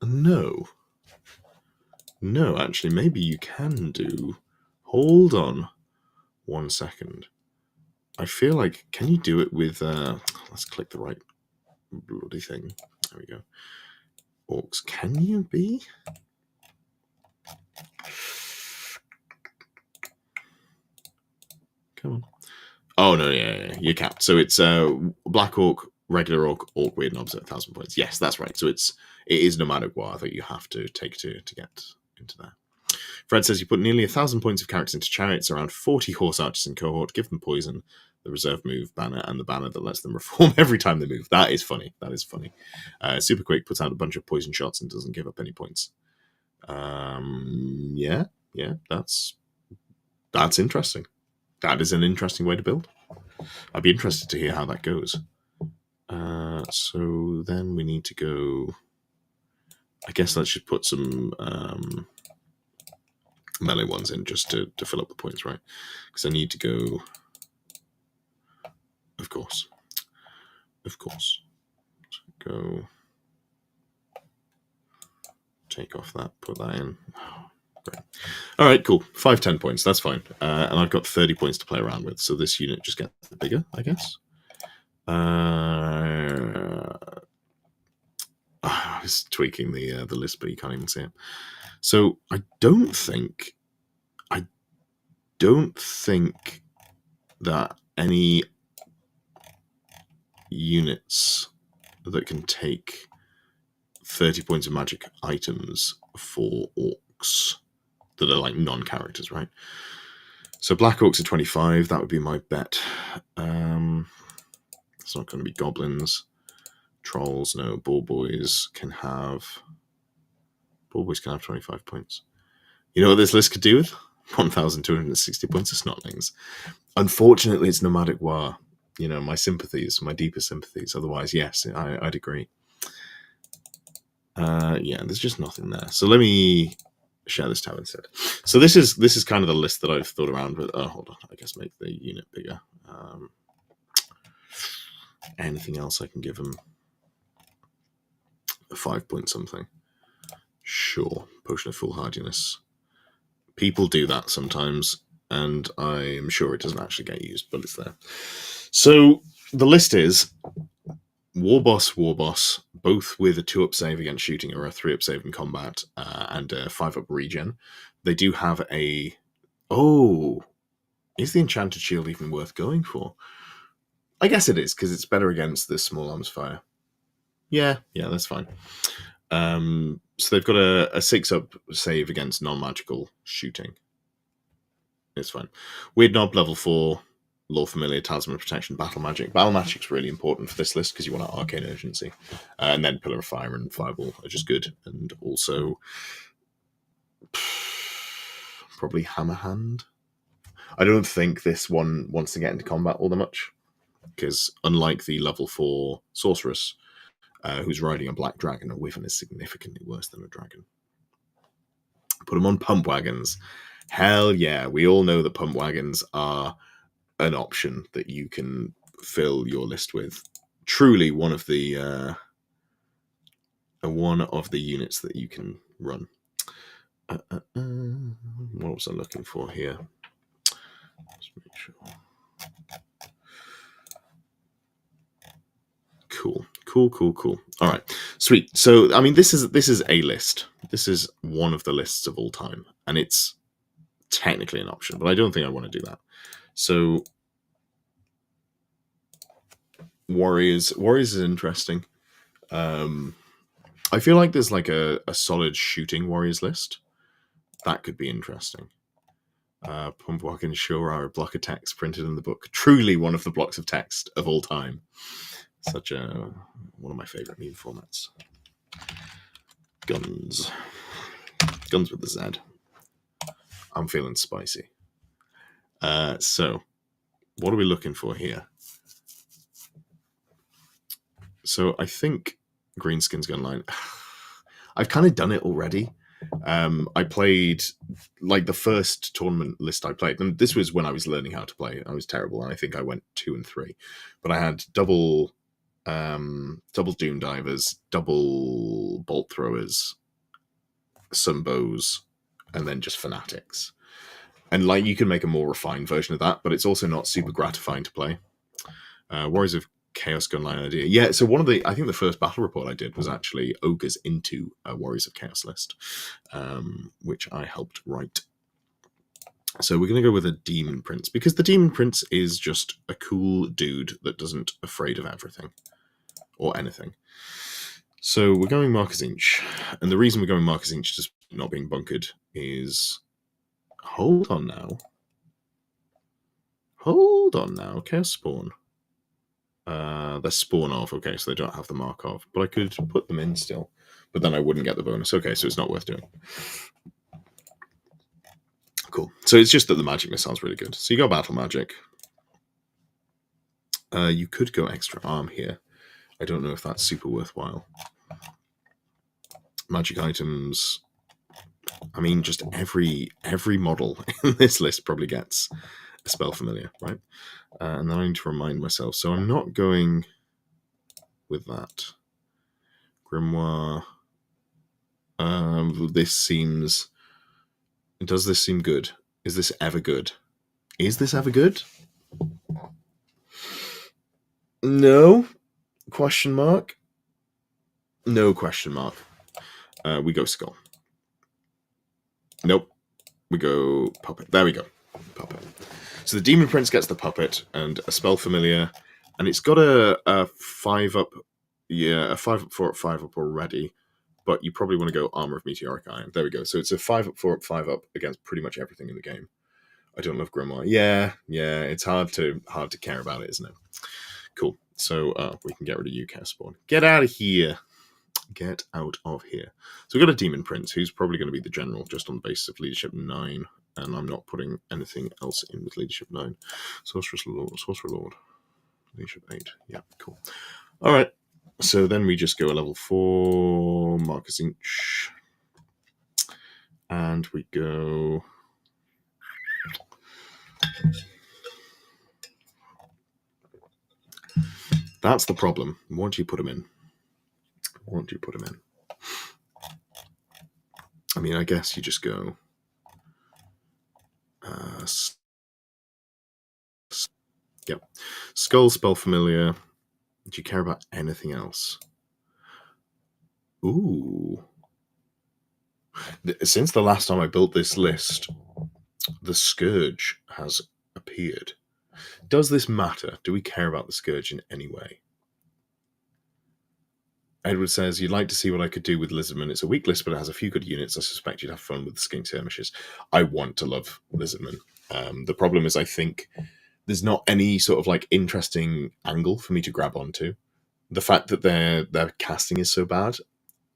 No. No, actually, maybe you can do... Hold on 1 second. I feel like... Can you do it with... let's click the right bloody thing. There we go. Orcs, can you be? Come on. Oh, no, yeah, you're capped. So it's Black Orc, regular Orc, Orc Weird Knobs at 1,000 points. Yes, that's right. So it is nomadic war that you have to take to get into there. Fred says you put nearly 1,000 points of characters into chariots, around 40 horse archers in cohort, give them poison, the reserve move banner, and the banner that lets them reform every time they move. That is funny. That is funny. Super Quick puts out a bunch of poison shots and doesn't give up any points. Yeah, that's interesting. That is an interesting way to build. I'd be interested to hear how that goes. So then we need to go... I guess let's just put some melee ones in just to fill up the points, right? Because I need to go... Of course. So go... Take off that, put that in. Great. All right, cool. 5-10 points, that's fine. And I've got 30 points to play around with, so this unit just gets bigger, I guess. I was tweaking the list, but you can't even see it. So I don't think that any units that can take 30 points of magic items for orcs that are like non-characters, right? So Black Orcs are 25. That would be my bet. It's not going to be goblins. Trolls, no. Bull boys can have 25 points. You know what this list could do with? 1,260 points of Snotlings. Unfortunately, it's nomadic war. You know, my sympathies, my deepest sympathies. Otherwise, yes, I'd agree. Yeah, there's just nothing there. So let me share this tab instead. So this is kind of the list that I've thought around with. Oh, hold on. I guess make the unit bigger. Anything else I can give them? A 5-point something. Sure. Potion of Foolhardiness. People do that sometimes, and I'm sure it doesn't actually get used, but it's there. So the list is War Boss, both with a 2-up save against shooting or a 3-up save in combat, and a 5-up regen. They do have a... Oh! Is the Enchanted Shield even worth going for? I guess it is, because it's better against the small arms fire. Yeah, that's fine. So they've got a 6-up save against non-magical shooting. It's fine. Weird Knob, level 4, Law Familiar, Talisman of Protection, Battle Magic. Battle Magic's really important for this list because you want Arcane Urgency. And then Pillar of Fire and Fireball are just good. And also probably Hammer Hand. I don't think this one wants to get into combat all that much, because unlike the level 4 Sorceress, who's riding a black dragon. A wyvern is significantly worse than a dragon. Put them on pump wagons. Hell yeah, we all know that pump wagons are an option that you can fill your list with. Truly one of the units that you can run. What was I looking for here? Let's make sure. Cool. All right, sweet. So, I mean, this is a list. This is one of the lists of all time, and it's technically an option, but I don't think I want to do that. So, Warriors is interesting. I feel like there's like a solid shooting Warriors list. That could be interesting. Pump wagon sure are a block of text printed in the book. Truly one of the blocks of text of all time. Such one of my favorite meme formats. Guns with the Z. I'm feeling spicy. So, what are we looking for here? So I think Greenskins Gun Line. I've kind of done it already. I played like the first tournament list I played, and this was when I was learning how to play. I was terrible, and I think I went 2 and 3. But I had double Doom Divers, double Bolt Throwers, some bows, and then just Fanatics. And like you can make a more refined version of that, but it's also not super gratifying to play. Warriors of Chaos Gunline idea. Yeah, so I think the first battle report I did was actually Ogres into a Warriors of Chaos list, which I helped write. So we're going to go with a Demon Prince, because the Demon Prince is just a cool dude that doesn't afraid of everything or anything. So we're going Marcus Inch, and the reason we're going Marcus Inch just not being bunkered is... Hold on now. Chaos Spawn. They're spawn off, okay, so they don't have the mark off. But I could put them in still. But then I wouldn't get the bonus. Okay, so it's not worth doing. Cool. So it's just that the magic missile's really good. So you got battle magic. You could go extra arm here. I don't know if that's super worthwhile. Magic items. I mean, just every model in this list probably gets a spell familiar, right? And then I need to remind myself. So I'm not going with that. Grimoire. Does this seem good? Is this ever good? No? Question mark? No question mark. We go Skull. Nope. We go Puppet. There we go. Puppet. So the Demon Prince gets the Puppet and a spell familiar, and it's got a 5-up, a 5-up, 4-up, 5-up already, but you probably want to go Armor of Meteoric Iron. There we go. So it's a 5-up, 4-up, 5-up against pretty much everything in the game. I don't love Grimoire. Yeah, it's hard to care about it, isn't it? Cool. So we can get rid of you, Chaos Spawn. Get out of here. Get out of here. So we've got a Demon Prince who's probably going to be the general just on the basis of Leadership 9. And I'm not putting anything else in with Leadership 9. Sorcerer Lord. Leadership 8. Yeah, cool. All right. So then we just go a level 4 Marcus Inch. And we go... That's the problem. What do you put him in? I mean, I guess you just go... Yep. Skull, spell familiar. Do you care about anything else? Ooh. Since the last time I built this list, the Scourge has appeared. Does this matter? Do we care about the Scourge in any way? Edward says, you'd like to see what I could do with Lizardmen. It's a weak list, but it has a few good units. I suspect you'd have fun with the Skink Skirmishes. I want to love Lizardmen. The problem is I think there's not any sort of like interesting angle for me to grab onto. The fact that their casting is so bad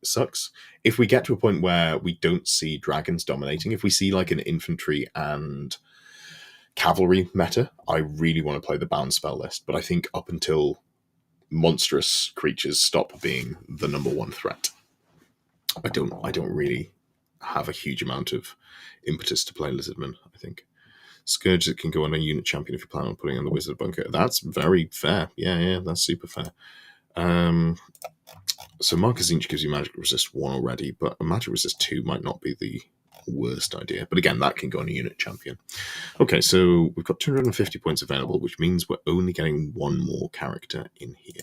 sucks. If we get to a point where we don't see dragons dominating, if we see like an infantry and cavalry meta, I really want to play the bound spell list. But I think up until monstrous creatures stop being the number one threat. I don't really have a huge amount of impetus to play Lizardmen, I think. Scourge that can go on a unit champion if you plan on putting on the Wizard Bunker. That's very fair. Yeah, that's super fair. So Marcus Inch gives you magic resist 1 already, but a magic resist 2 might not be the worst idea. But again, that can go on a unit champion. Okay, so we've got 250 points available, which means we're only getting one more character in here.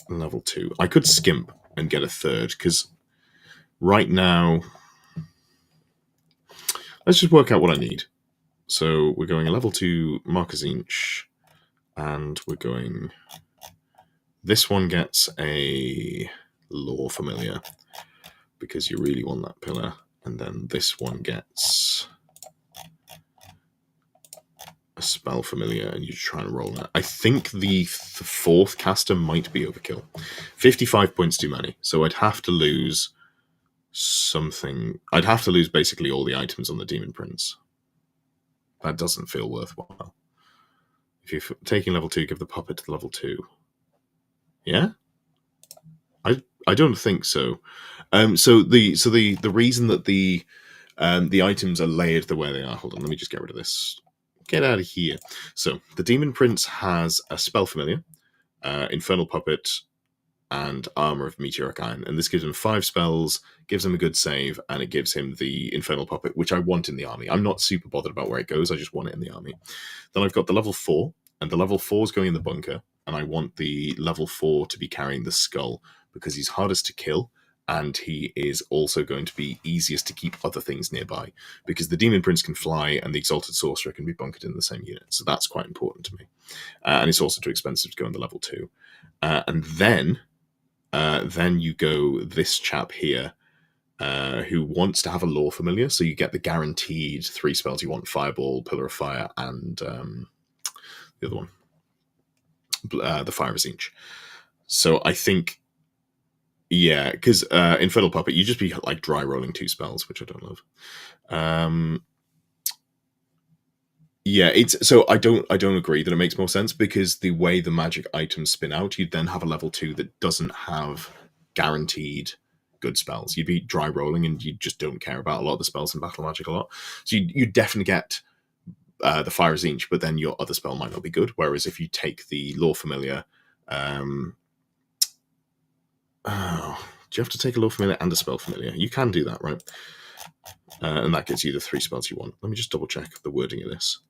Level 2. I could skimp and get a third, because right now, let's just work out what I need. So we're going a level 2 Marcus Inch, and we're going... This one gets a Lore Familiar, because you really want that pillar. And then this one gets a Spell Familiar, and you try and roll that. I think the fourth caster might be overkill. 55 points too many, so I'd have to lose something. I'd have to lose basically all the items on the Demon Prince. That doesn't feel worthwhile. If you're taking level 2, give the puppet to level 2. Yeah? I don't think so. So the reason that the items are layered the way they are. Hold on, let me just get rid of this. Get out of here. So the Demon Prince has a Spell Familiar, Infernal Puppet, and Armor of Meteoric Iron, and this gives him 5 spells, gives him a good save, and it gives him the Infernal Puppet, which I want in the army. I'm not super bothered about where it goes, I just want it in the army. Then I've got the level 4, and the level 4 is going in the bunker, and I want the level 4 to be carrying the skull, because he's hardest to kill, and he is also going to be easiest to keep other things nearby, because the Demon Prince can fly, and the Exalted Sorcerer can be bunkered in the same unit, so that's quite important to me. And it's also too expensive to go in the level 2. And then you go this chap here, who wants to have a Lore Familiar, so you get the guaranteed 3 spells you want: Fireball, Pillar of Fire, and the other one, the Fire of Zinch. So I think, yeah, because Infernal Puppet, you just be like dry rolling 2 spells, which I don't love. Yeah, so I don't agree that it makes more sense, because the way the magic items spin out, you'd then have a level 2 that doesn't have guaranteed good spells. You'd be dry rolling, and you just don't care about a lot of the spells in Battle Magic a lot. So you definitely get the Fire of Zinch, but then your other spell might not be good. Whereas if you take the Lore Familiar, do you have to take a Lore Familiar and a Spell Familiar? You can do that, right? And that gets you the 3 spells you want. Let me just double check the wording of this.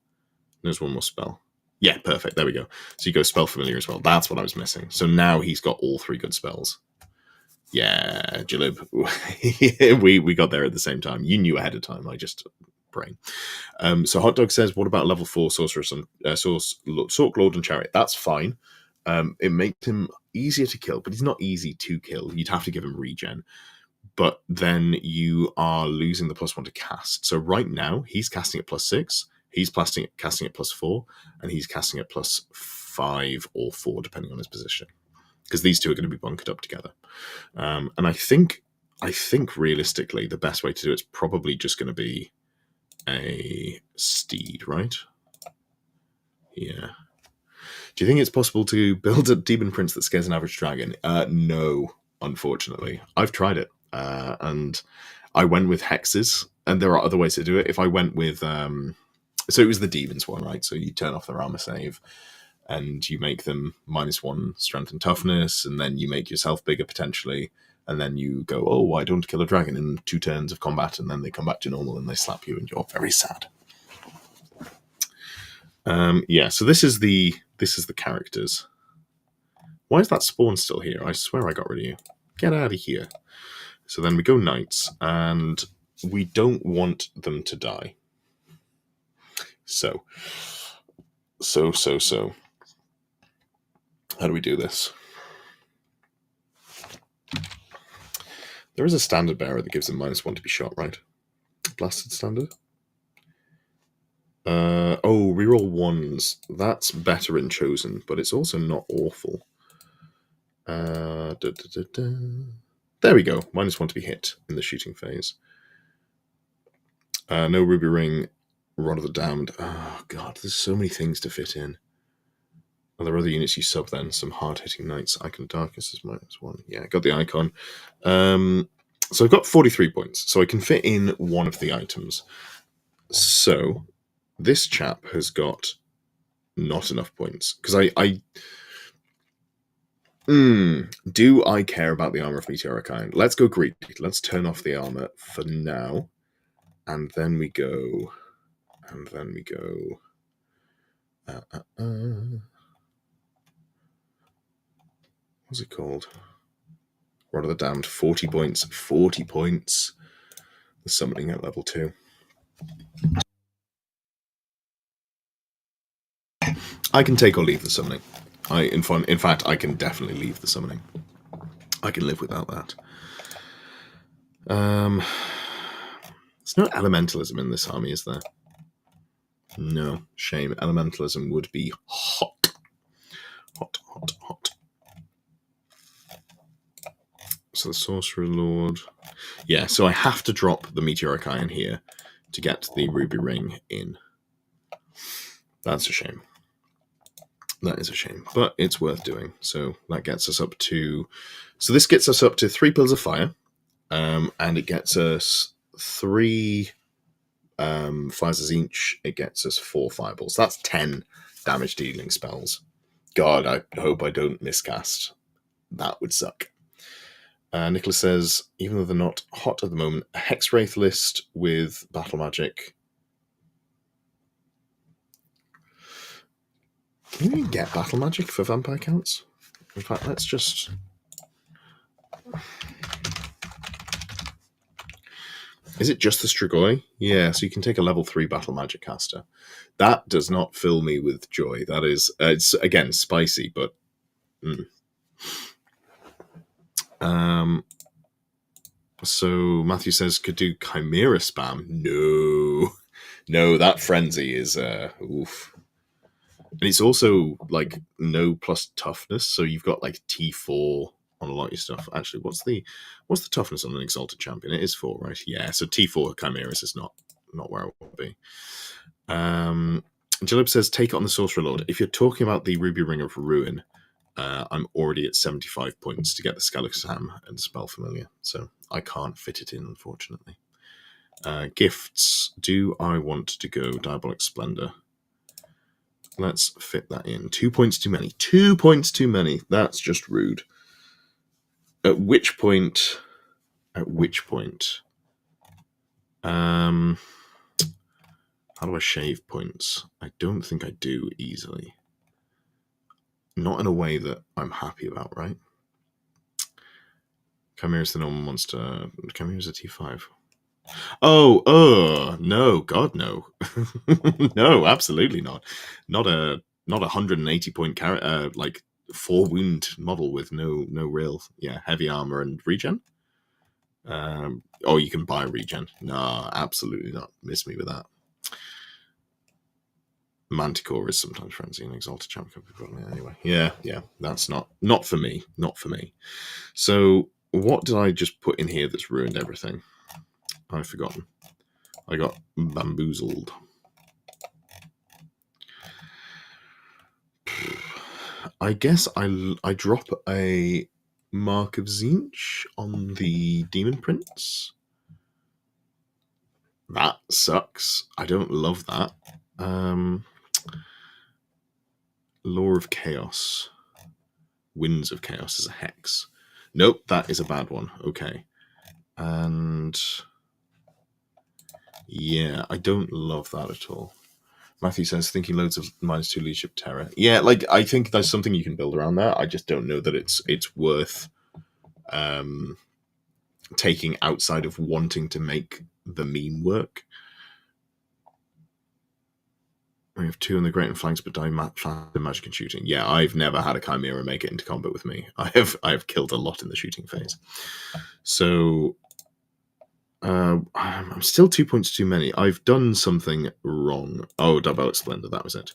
There's one more spell. Yeah, perfect. There we go. So you go Spell Familiar as well. That's what I was missing. So now he's got all 3 good spells. Yeah, Jalib. we got there at the same time. You knew ahead of time. I just brain. So Hot Dog says, what about level 4 Sorceress and Sork Lord and Chariot? That's fine. It makes him easier to kill, but he's not easy to kill. You'd have to give him regen. But then you are losing the +1 to cast. So right now, he's casting at +6. He's casting at +4, and he's casting at +5 or 4, depending on his position, because these two are going to be bunkered up together. And I think realistically, the best way to do it's probably just going to be a steed, right? Yeah. Do you think it's possible to build a Demon Prince that scares an average dragon? No, unfortunately. I've tried it, and I went with hexes, and there are other ways to do it. If I went with... So it was the demons one, right? So you turn off their armor save, and you make them -1 strength and toughness, and then you make yourself bigger potentially, and then you go, oh, why don't kill a dragon in 2 turns of combat, and then they come back to normal and they slap you, and you're very sad. Yeah, so this is the characters. Why is that spawn still here? I swear I got rid of you. Get out of here. So then we go knights, and we don't want them to die. So. How do we do this? There is a standard bearer that gives them -1 to be shot, right? Blasted standard. Reroll 1s. That's better in chosen, but it's also not awful. There we go. -1 to be hit in the shooting phase. No ruby ring. Rod of the Damned. Oh god, there's so many things to fit in. Are there other units you sub then? Some hard-hitting knights. Icon of Darkness is -1. Yeah, got the icon. So I've got 43 points. So I can fit in one of the items. So this chap has got not enough points. Because do I care about the armor of Meteoric Iron? Let's go greedy. Let's turn off the armor for now. And then we go... what's it called? Rod of the Damned. 40 points. 40 points. The summoning at level 2. I can take or leave the summoning. In fact, I can definitely leave the summoning. I can live without that. There's no elementalism in this army, is there? No, shame. Elementalism would be hot. Hot, hot, hot. So the Sorcerer Lord... Yeah, so I have to drop the Meteoric Iron here to get the Ruby Ring in. That's a shame. That is a shame, but it's worth doing. So that gets us up to... So this gets us up to 3 Pillars of Fire, and it gets us 3 fires each. It gets us 4 fireballs. That's 10 damage dealing spells. God, I hope I don't miscast. That would suck. Nicholas says, even though they're not hot at the moment, a Hexwraith list with battle magic. Can you even get battle magic for vampire counts? In fact, let's just... Is it just the Strigoi? Yeah, so you can take a level 3 battle magic caster. That does not fill me with joy. That is, it's again spicy, but so Matthew says could do Chimera spam. No, that frenzy is oof. And it's also like no plus toughness, so you've got like T4 on a lot of your stuff. Actually, what's the toughness on an Exalted Champion? It is 4, right? Yeah, so T4 Chimeras is not where I want to be. Jalib says, take it on the Sorcerer Lord. If you're talking about the Ruby Ring of Ruin, I'm already at 75 points to get the Scalicam and Spell Familiar, so I can't fit it in, unfortunately. Gifts. Do I want to go Diabolic Splendor? Let's fit that in. 2 points too many. 2 points too many. That's just rude. At which point... How do I shave points? I don't think I do easily. Not in a way that I'm happy about, right? Chimera's the normal monster. Chimera's a T5. No, God, no. No, absolutely not. Not a 180 point like 4 wound model with no real heavy armor and regen. You can buy regen. No, absolutely not. Miss me with that. Manticore is sometimes frenzy and Exalted Champion. Anyway, yeah, that's not for me. Not for me. So what did I just put in here that's ruined everything? I've forgotten. I got bamboozled. I guess I drop a Mark of Tzeentch on the Demon Prince. That sucks. I don't love that. Law of Chaos. Winds of Chaos is a hex. Nope, that is a bad one. Okay. And yeah, I don't love that at all. Matthew says, thinking loads of -2 leadership terror. Yeah, like I think there's something you can build around that. I just don't know that it's worth taking outside of wanting to make the meme work. We have 2 on the Great and Flanks, but die fast in magic and shooting. Yeah, I've never had a Chimera make it into combat with me. I have killed a lot in the shooting phase. So I'm still 2 points too many. I've done something wrong. Oh, Diabolic Splendor, that was it.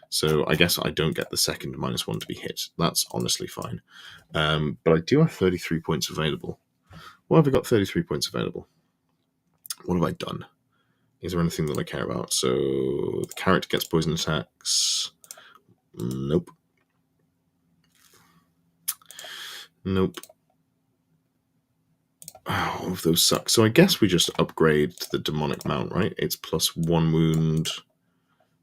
So I guess I don't get the second -1 to be hit. That's honestly fine. But I do have 33 points available. Why have I got 33 points available? What have I done? Is there anything that I care about? So the character gets poison attacks. Nope. Nope. Oh, all of those suck. So I guess we just upgrade the demonic mount, right? It's +1 wound.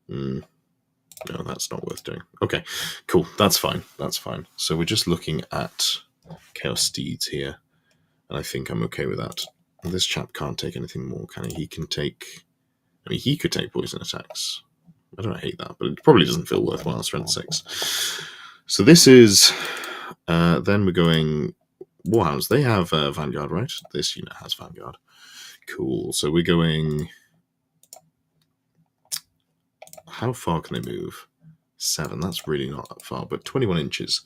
No, that's not worth doing. Okay, cool. That's fine. That's fine. So we're just looking at Chaos Steeds here, and I think I'm okay with that. This chap can't take anything more, can he? He can take... I mean, he could take poison attacks. I don't hate that, but it probably doesn't feel worthwhile, strength 6. So this is... then we're going... Warhounds, they have Vanguard, right? This unit has Vanguard. Cool. So we're going... How far can they move? 7. That's really not that far, but 21 inches.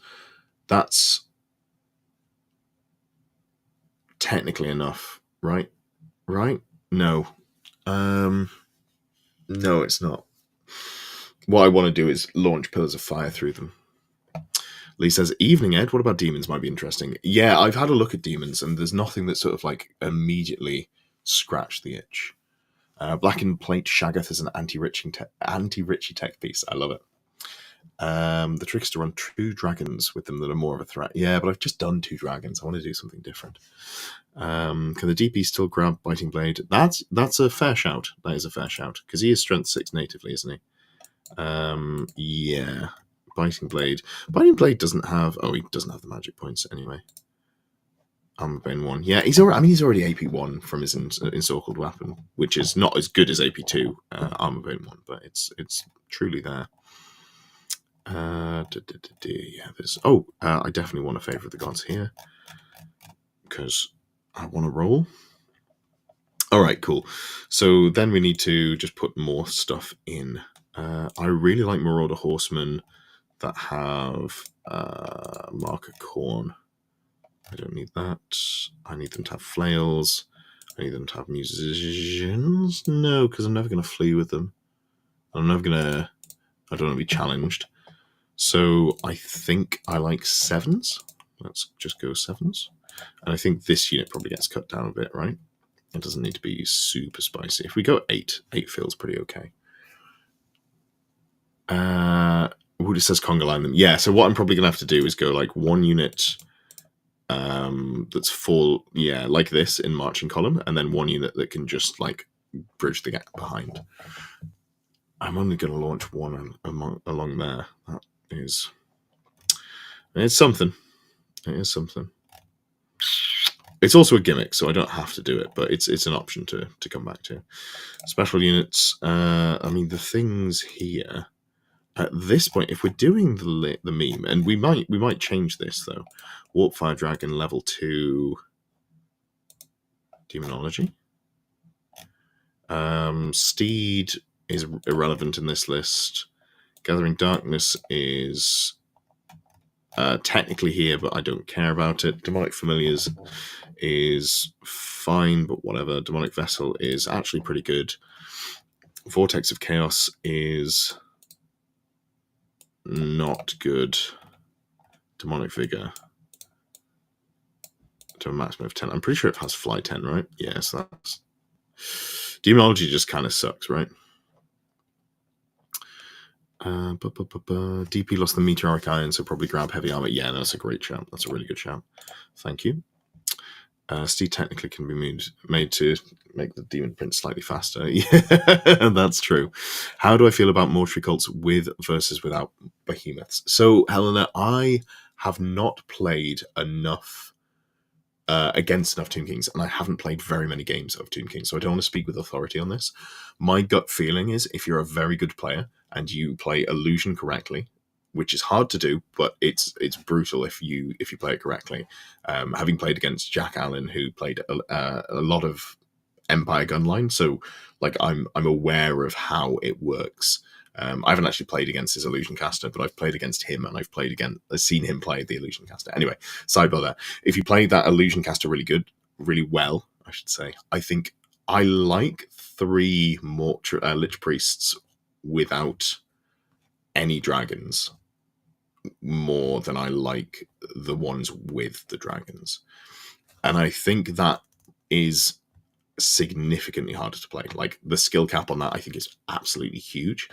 That's technically enough, right? Right? No. No, it's not. What I want to do is launch Pillars of Fire through them. Lee says, evening, Ed. What about demons? Might be interesting. Yeah, I've had a look at demons, and there's nothing that sort of like immediately scratched the itch. Blackened Plate Shaggoth is an anti-Richie tech piece. I love it. The trick is to run 2 dragons with them that are more of a threat. Yeah, but I've just done 2 dragons. I want to do something different. Can the DP still grab Biting Blade? That's a fair shout. That is a fair shout. Because he is strength 6 natively, isn't he? Yeah. Biting Blade. Biting Blade doesn't have... Oh, he doesn't have the magic points anyway. Armor Bane 1. Yeah, he's already AP1 from his encircled weapon, which is not as good as AP2 Armor Bane 1, but it's truly there. Yeah, there's... Oh, I definitely want a Favor of the Gods here, because I want to roll. All right, cool. So then we need to just put more stuff in. I really like Marauder Horsemen that have Marker Corn. I don't need that. I need them to have flails. I need them to have musicians. No, because I'm never going to flee with them. I'm never going to... I don't want to be challenged. So I think I like 7s. Let's just go 7s. And I think this unit probably gets cut down a bit, right? It doesn't need to be super spicy. If we go 8, 8 feels pretty okay. Woody says conga line them. Yeah, so what I'm probably going to have to do is go like 1 unit... that's full, yeah, like this in marching column, and then 1 unit that can just like bridge the gap behind. I'm only going to launch 1 along there. That is, it's something. It is something. It's also a gimmick, so I don't have to do it, but it's an option to come back to. Special units. I mean, the things here. At this point, if we're doing the meme, and we might change this though. Warp Fire Dragon level 2 Demonology. Steed is irrelevant in this list. Gathering Darkness is technically here, but I don't care about it. Demonic Familiars is fine, but whatever. Demonic Vessel is actually pretty good. Vortex of Chaos is not good. Demonic Vigor to a maximum of 10. I'm pretty sure it has fly 10, right? Yes, that's... Demonology just kind of sucks, right? DP lost the Meteoric Iron, so probably grab Heavy Armor. Yeah, that's a great shout. That's a really good shout. Thank you. Steed technically can be made to make the Demon Prince slightly faster. Yeah, that's true. How do I feel about mortuary cults with versus without behemoths? So, Helena, I have not played enough against enough Tomb Kings, and I haven't played very many games of Tomb Kings, so I don't want to speak with authority on this. My gut feeling is if you're a very good player and you play Illusion correctly, which is hard to do, but it's brutal if you play it correctly. Having played against Jack Allen, who played a lot of Empire Gunline, so like I'm aware of how it works. I haven't actually played against his Illusion Caster, but I've played against him, and I've seen him play the Illusion Caster. Anyway, sidebar there. If you play that Illusion Caster really well, I should say, I think I like 3 more Lich Priests without any dragons more than I like the ones with the dragons. And I think that is significantly harder to play. Like, the skill cap on that, I think, is absolutely huge.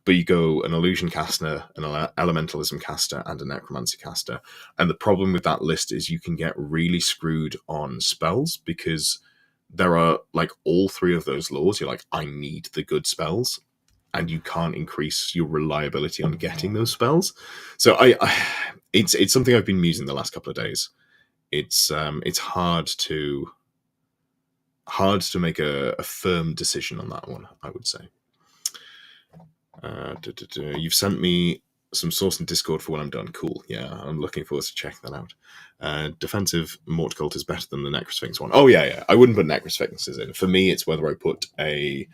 But you go an illusion caster, an elementalism caster, and a necromancy caster. And the problem with that list is you can get really screwed on spells, because there are, like, all three of those laws. You're like, I need the good spells, and you can't increase your reliability on getting those spells. So it's something I've been musing the last couple of days. It's hard to make a firm decision on that one, I would say. You've sent me some source in Discord for when I'm done. Cool. Yeah, I'm looking forward to checking that out. Defensive Mortcult is better than the Necrosphinx one. Oh, yeah. I wouldn't put Necrosphinxes in. For me, it's whether I put a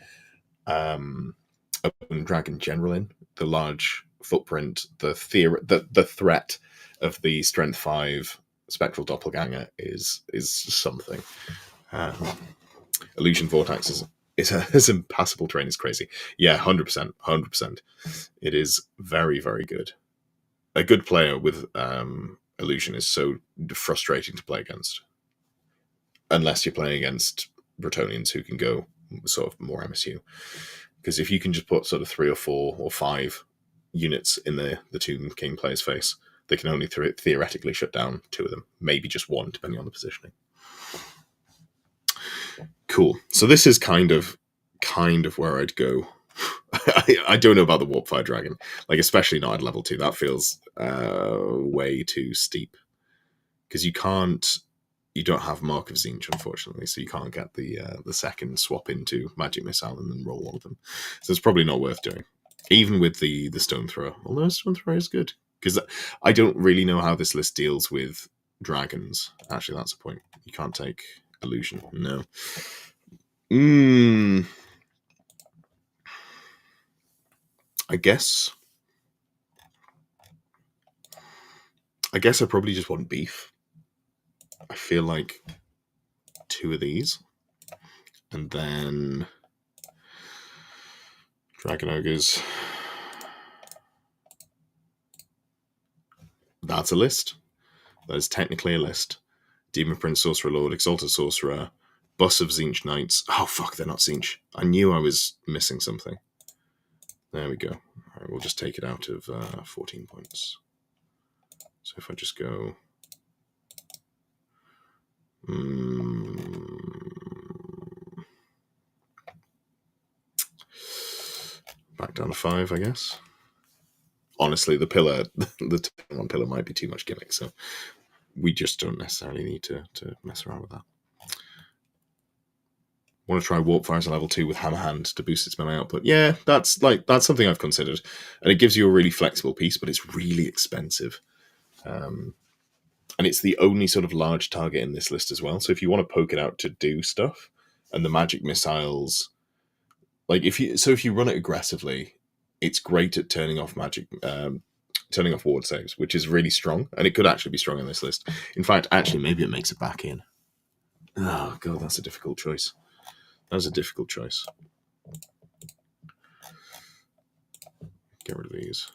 Dragon General in. The large footprint, the threat of the Strength 5 Spectral Doppelganger is something. Illusion Vortex is impassable terrain. Is crazy. Yeah, 100%. It is very, very good. A good player with Illusion is so frustrating to play against, unless you're playing against Bretonians who can go sort of more MSU. Because if you can just put sort of 3 or 4 or 5 units in the Tomb King player's face, they can only theoretically shut down 2 of them, maybe just 1, depending on the positioning. Cool. So this is kind of where I'd go. I don't know about the Warp Fire Dragon, like, especially not at level 2. That feels way too steep, because you don't have Mark of Zinch, unfortunately, so you can't get the second swap into Magic Missile and then roll one of them. So it's probably not worth doing, even with the Stone Thrower. Although Stone Thrower is good, because I don't really know how this list deals with dragons. Actually, that's a point. You can't take Illusion. No. I guess I probably just want beef. I feel like 2 of these, and then Dragon Ogres. That's a list. That is technically a list. Demon Prince, Sorcerer Lord, Exalted Sorcerer, Bus of Zinch Knights. Oh, fuck, they're not Zinch. I knew I was missing something. There we go. All right, we'll just take it out of 14 points. So if I just go... back down to 5, I guess. Honestly, the pillar, the 1 pillar might be too much gimmick, so we just don't necessarily need to mess around with that. Want to try Warp Fire as a level 2 with Hammer Hand to boost its melee output? Yeah, that's something I've considered, and it gives you a really flexible piece, but it's really expensive. And it's the only sort of large target in this list as well. So if you want to poke it out to do stuff, and the magic missiles, like if you run it aggressively, it's great at turning off turning off ward saves, which is really strong, and it could actually be strong in this list. In fact, actually, maybe it makes it back in. Oh god, that's a difficult choice. That was a difficult choice. Get rid of these.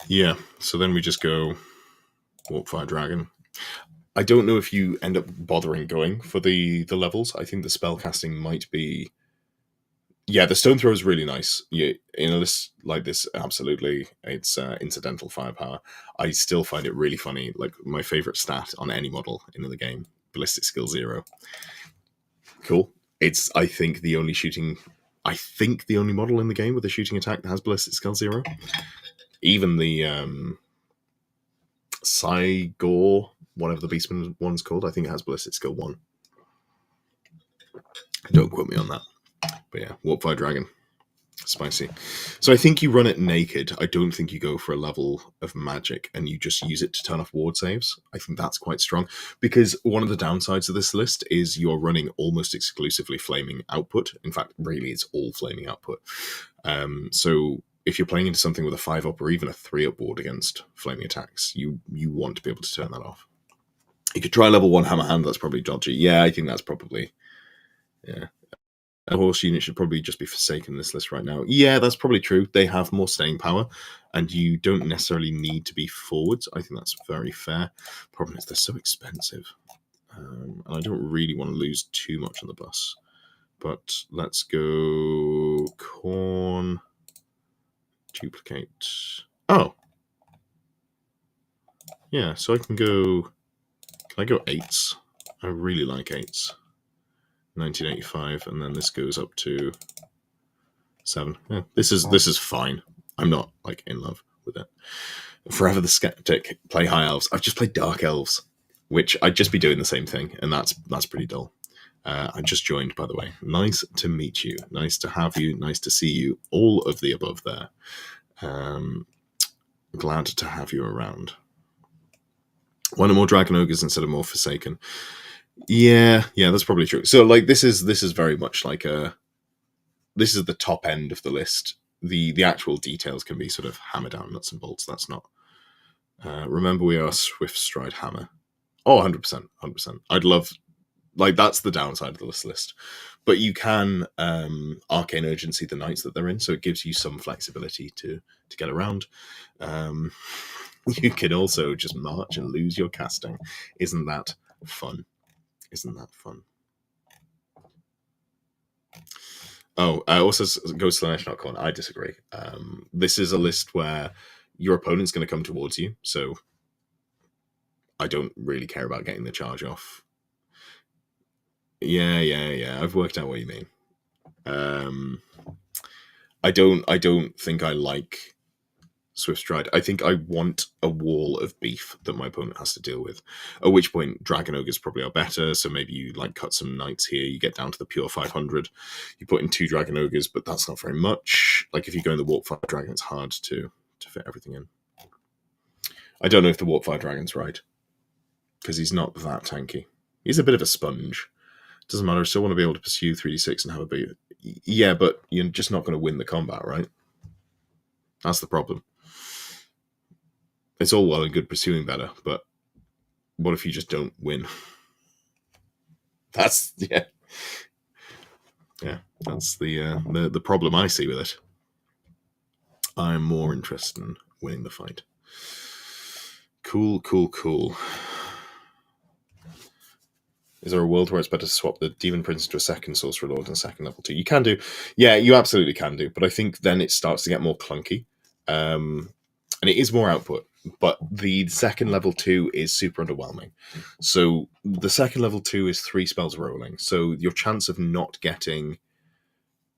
Yeah, so then we just go Warp Fire Dragon. I don't know if you end up bothering going for the levels. I think the spell casting might be... Yeah, the Stone Throw is really nice. Yeah, in a list like this, absolutely, it's incidental firepower. I still find it really funny. Like, my favorite stat on any model in the game, Ballistic Skill 0. Cool. It's, I think, the only model in the game with a shooting attack that has Ballistic Skill 0. Even the Cygor, whatever the Beastmen one's called, I think it has Ballistic Skill 1. Don't quote me on that. But yeah, Warp Fire Dragon. Spicy. So I think you run it naked. I don't think you go for a level of magic and you just use it to turn off ward saves. I think that's quite strong, because one of the downsides of this list is you're running almost exclusively flaming output. In fact, really, it's all flaming output. So if you're playing into something with a 5-up or even a 3-up board against flaming attacks, you want to be able to turn that off. You could try level 1 Hammer Hand. That's probably dodgy. Yeah, I think that's probably... Yeah. A horse unit should probably just be Forsaken in this list right now. Yeah, that's probably true. They have more staying power, and you don't necessarily need to be forwards. I think that's very fair. Problem is they're so expensive, and I don't really want to lose too much on the bus. But let's go corn, duplicate. Oh, yeah. So I can go. Can I go 8s? I really like 8s. 1985, and then this goes up to 7. Yeah, this is fine. I'm not like in love with it. Forever the Skeptic, play High Elves. I've just played Dark Elves, which I'd just be doing the same thing, and that's pretty dull. I just joined, by the way. Nice to meet you. Nice to have you. Nice to see you. All of the above there. Glad to have you around. One or more Dragon Ogres instead of more Forsaken. Yeah, that's probably true. So like this is very much like this is the top end of the list. The actual details can be sort of hammered down nuts and bolts. That's not. Remember, we are Swift Stride Hammer. Oh, 100%. I'd love, like, that's the downside of the list. But you can Arcane Urgency the knights that they're in, so it gives you some flexibility to get around. You can also just march and lose your casting. Isn't that fun? Oh, also goes Slanesh.con. I disagree. This is a list where your opponent's going to come towards you, so I don't really care about getting the charge off. Yeah. I've worked out what you mean. I don't think I like Swift Stride. I think I want a wall of beef that my opponent has to deal with. At which point, Dragon Ogres probably are better. So maybe you like cut some knights here. You get down to the pure 500. You put in 2 Dragon Ogres, but that's not very much. Like if you go in the Warp 5 Dragon, it's hard to fit everything in. I don't know if the Warp 5 Dragon's right, because he's not that tanky. He's a bit of a sponge. Doesn't matter. I still want to be able to pursue 3d6 and have a bit. Yeah, but you're just not going to win the combat, right? That's the problem. It's all well and good pursuing better, but what if you just don't win? That's that's the problem I see with it. I'm more interested in winning the fight. Cool. Is there a world where it's better to swap the Demon Prince into a second Sorcerer Lord and a second level 2? You can do. Yeah, you absolutely can do. But I think then it starts to get more clunky. And it is more output. But the second level 2 is super underwhelming. So the second level 2 is 3 spells rolling. So your chance of not getting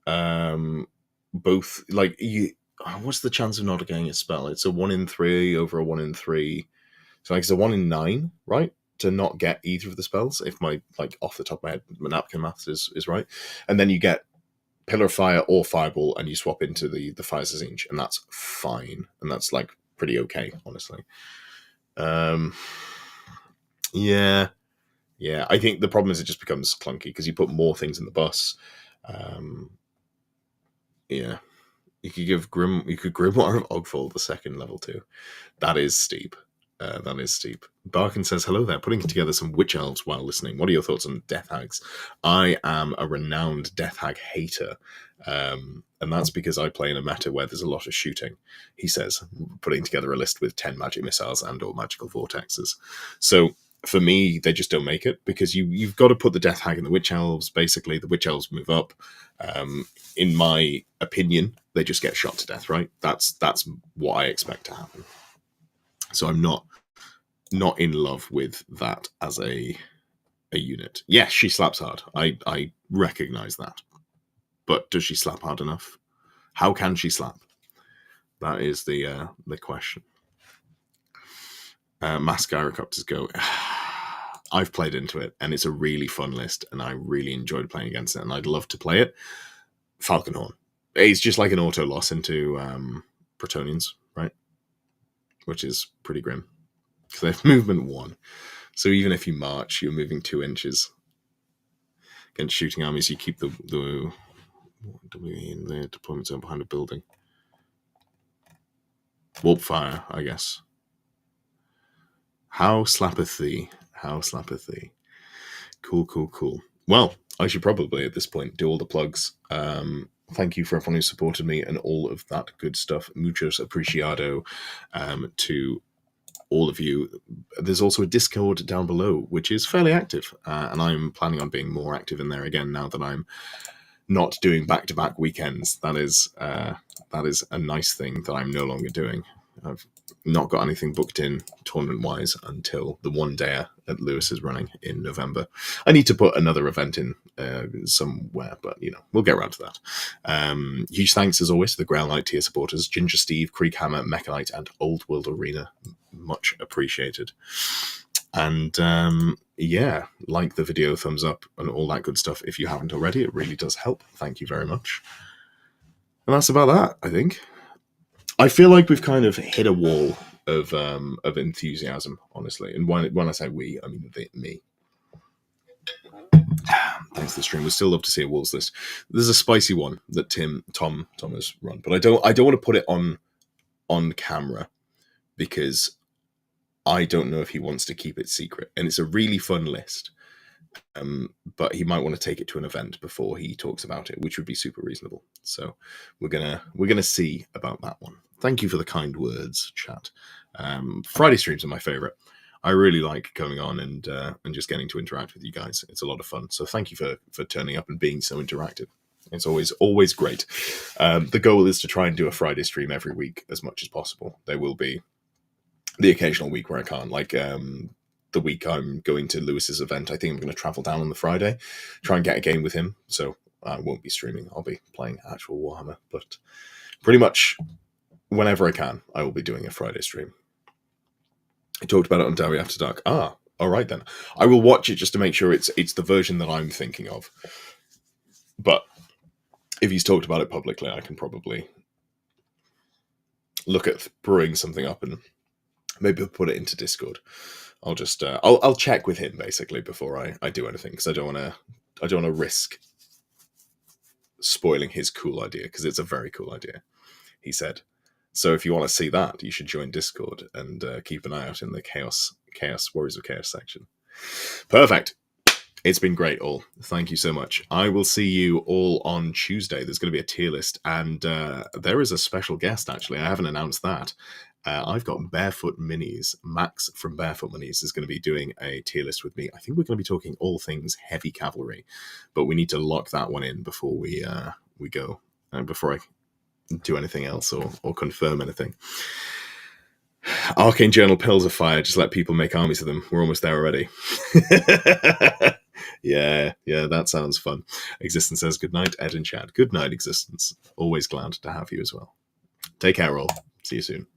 both, like, what's the chance of not getting a spell? It's a 1 in 3 over a 1 in 3. So like it's a 1 in 9, right? To not get either of the spells, if my, like, off the top of my head, my napkin maths is right. And then you get Pillar of Fire or Fireball, and you swap into the Fire Zinj, and that's fine. And that's like pretty okay, honestly. Yeah. I think the problem is it just becomes clunky because you put more things in the bus. Yeah. You could Grimoire of Ogfall the second level 2. That is steep. Barkin says, hello there, putting together some witch elves while listening. What are your thoughts on death hags? I am a renowned death hag hater. And that's because I play in a meta where there's a lot of shooting, he says, putting together a list with 10 magic missiles and or magical vortexes. So for me, they just don't make it because you've got to put the death hag in the witch elves. Basically, the witch elves move up. In my opinion, they just get shot to death, right? That's what I expect to happen. So I'm not in love with that as a unit. Yes, she slaps hard. I recognize that. But does she slap hard enough? How can she slap? That is the question. Mass Gyrocopters go. I've played into it, and it's a really fun list, and I really enjoyed playing against it, and I'd love to play it. Falconhorn. It's just like an auto loss into Bretonians, right? Which is pretty grim. Because they have movement 1. So even if you march, you're moving 2 inches. Against shooting armies, you keep the deployment zone behind a building. Warp fire, I guess. How slappeth thee? Cool. Well, I should probably at this point do all the plugs. Thank you for everyone who supported me and all of that good stuff. Muchos apreciado to all of you. There's also a Discord down below, which is fairly active, and I'm planning on being more active in there again now that I'm not doing back-to-back weekends. That is a nice thing that I'm no longer doing. I've not got anything booked in tournament-wise until the one day that Lewis is running in November. I need to put another event in somewhere, but we'll get around to that. Huge thanks as always to the Grail Knight tier supporters: Ginger Steve, Creek Hammer, Mechanite, and Old World Arena. Much appreciated. And yeah, like the video, thumbs up, and all that good stuff if you haven't already. It really does help. Thank you very much. And that's about that, I think. I feel like we've kind of hit a wall of enthusiasm, honestly. And when I say we, I mean me. Thanks to the stream. We'd still love to see a Wolves list. There's a spicy one that Tom has run, but I don't want to put it on camera because I don't know if he wants to keep it secret. And it's a really fun list. But he might want to take it to an event before he talks about it, which would be super reasonable. So we're gonna see about that one. Thank you for the kind words, chat. Friday streams are my favorite. I really like coming on and just getting to interact with you guys. It's a lot of fun. So thank you for turning up and being so interactive. It's always great. The goal is to try and do a Friday stream every week as much as possible. There will be the occasional week where I can't, like the week I'm going to Lewis's event. I think I'm going to travel down on the Friday, try and get a game with him. So I won't be streaming. I'll be playing actual Warhammer. But pretty much whenever I can, I will be doing a Friday stream. I talked about it on Derby After Dark. All right then. I will watch it just to make sure it's the version that I'm thinking of. But if he's talked about it publicly, I can probably look at brewing something up and maybe put it into Discord. I'll just I'll check with him basically before I do anything, because I don't want to risk spoiling his cool idea, because it's a very cool idea. He said, so if you want to see that, you should join Discord and keep an eye out in the Chaos Warriors of Chaos section. Perfect. It's been great, all. Thank you so much. I will see you all on Tuesday. There's going to be a tier list, and there is a special guest, actually. I haven't announced that. I've got Barefoot Minis. Max from Barefoot Minis is going to be doing a tier list with me. I think we're going to be talking all things heavy cavalry, but we need to lock that one in before we go, before I do anything else or confirm anything. Arcane Journal Pills of Fire. Just let people make armies of them. We're almost there already. Yeah, that sounds fun. Existence says good night, Ed and Chad. Good night, Existence. Always glad to have you as well. Take care, all. See you soon.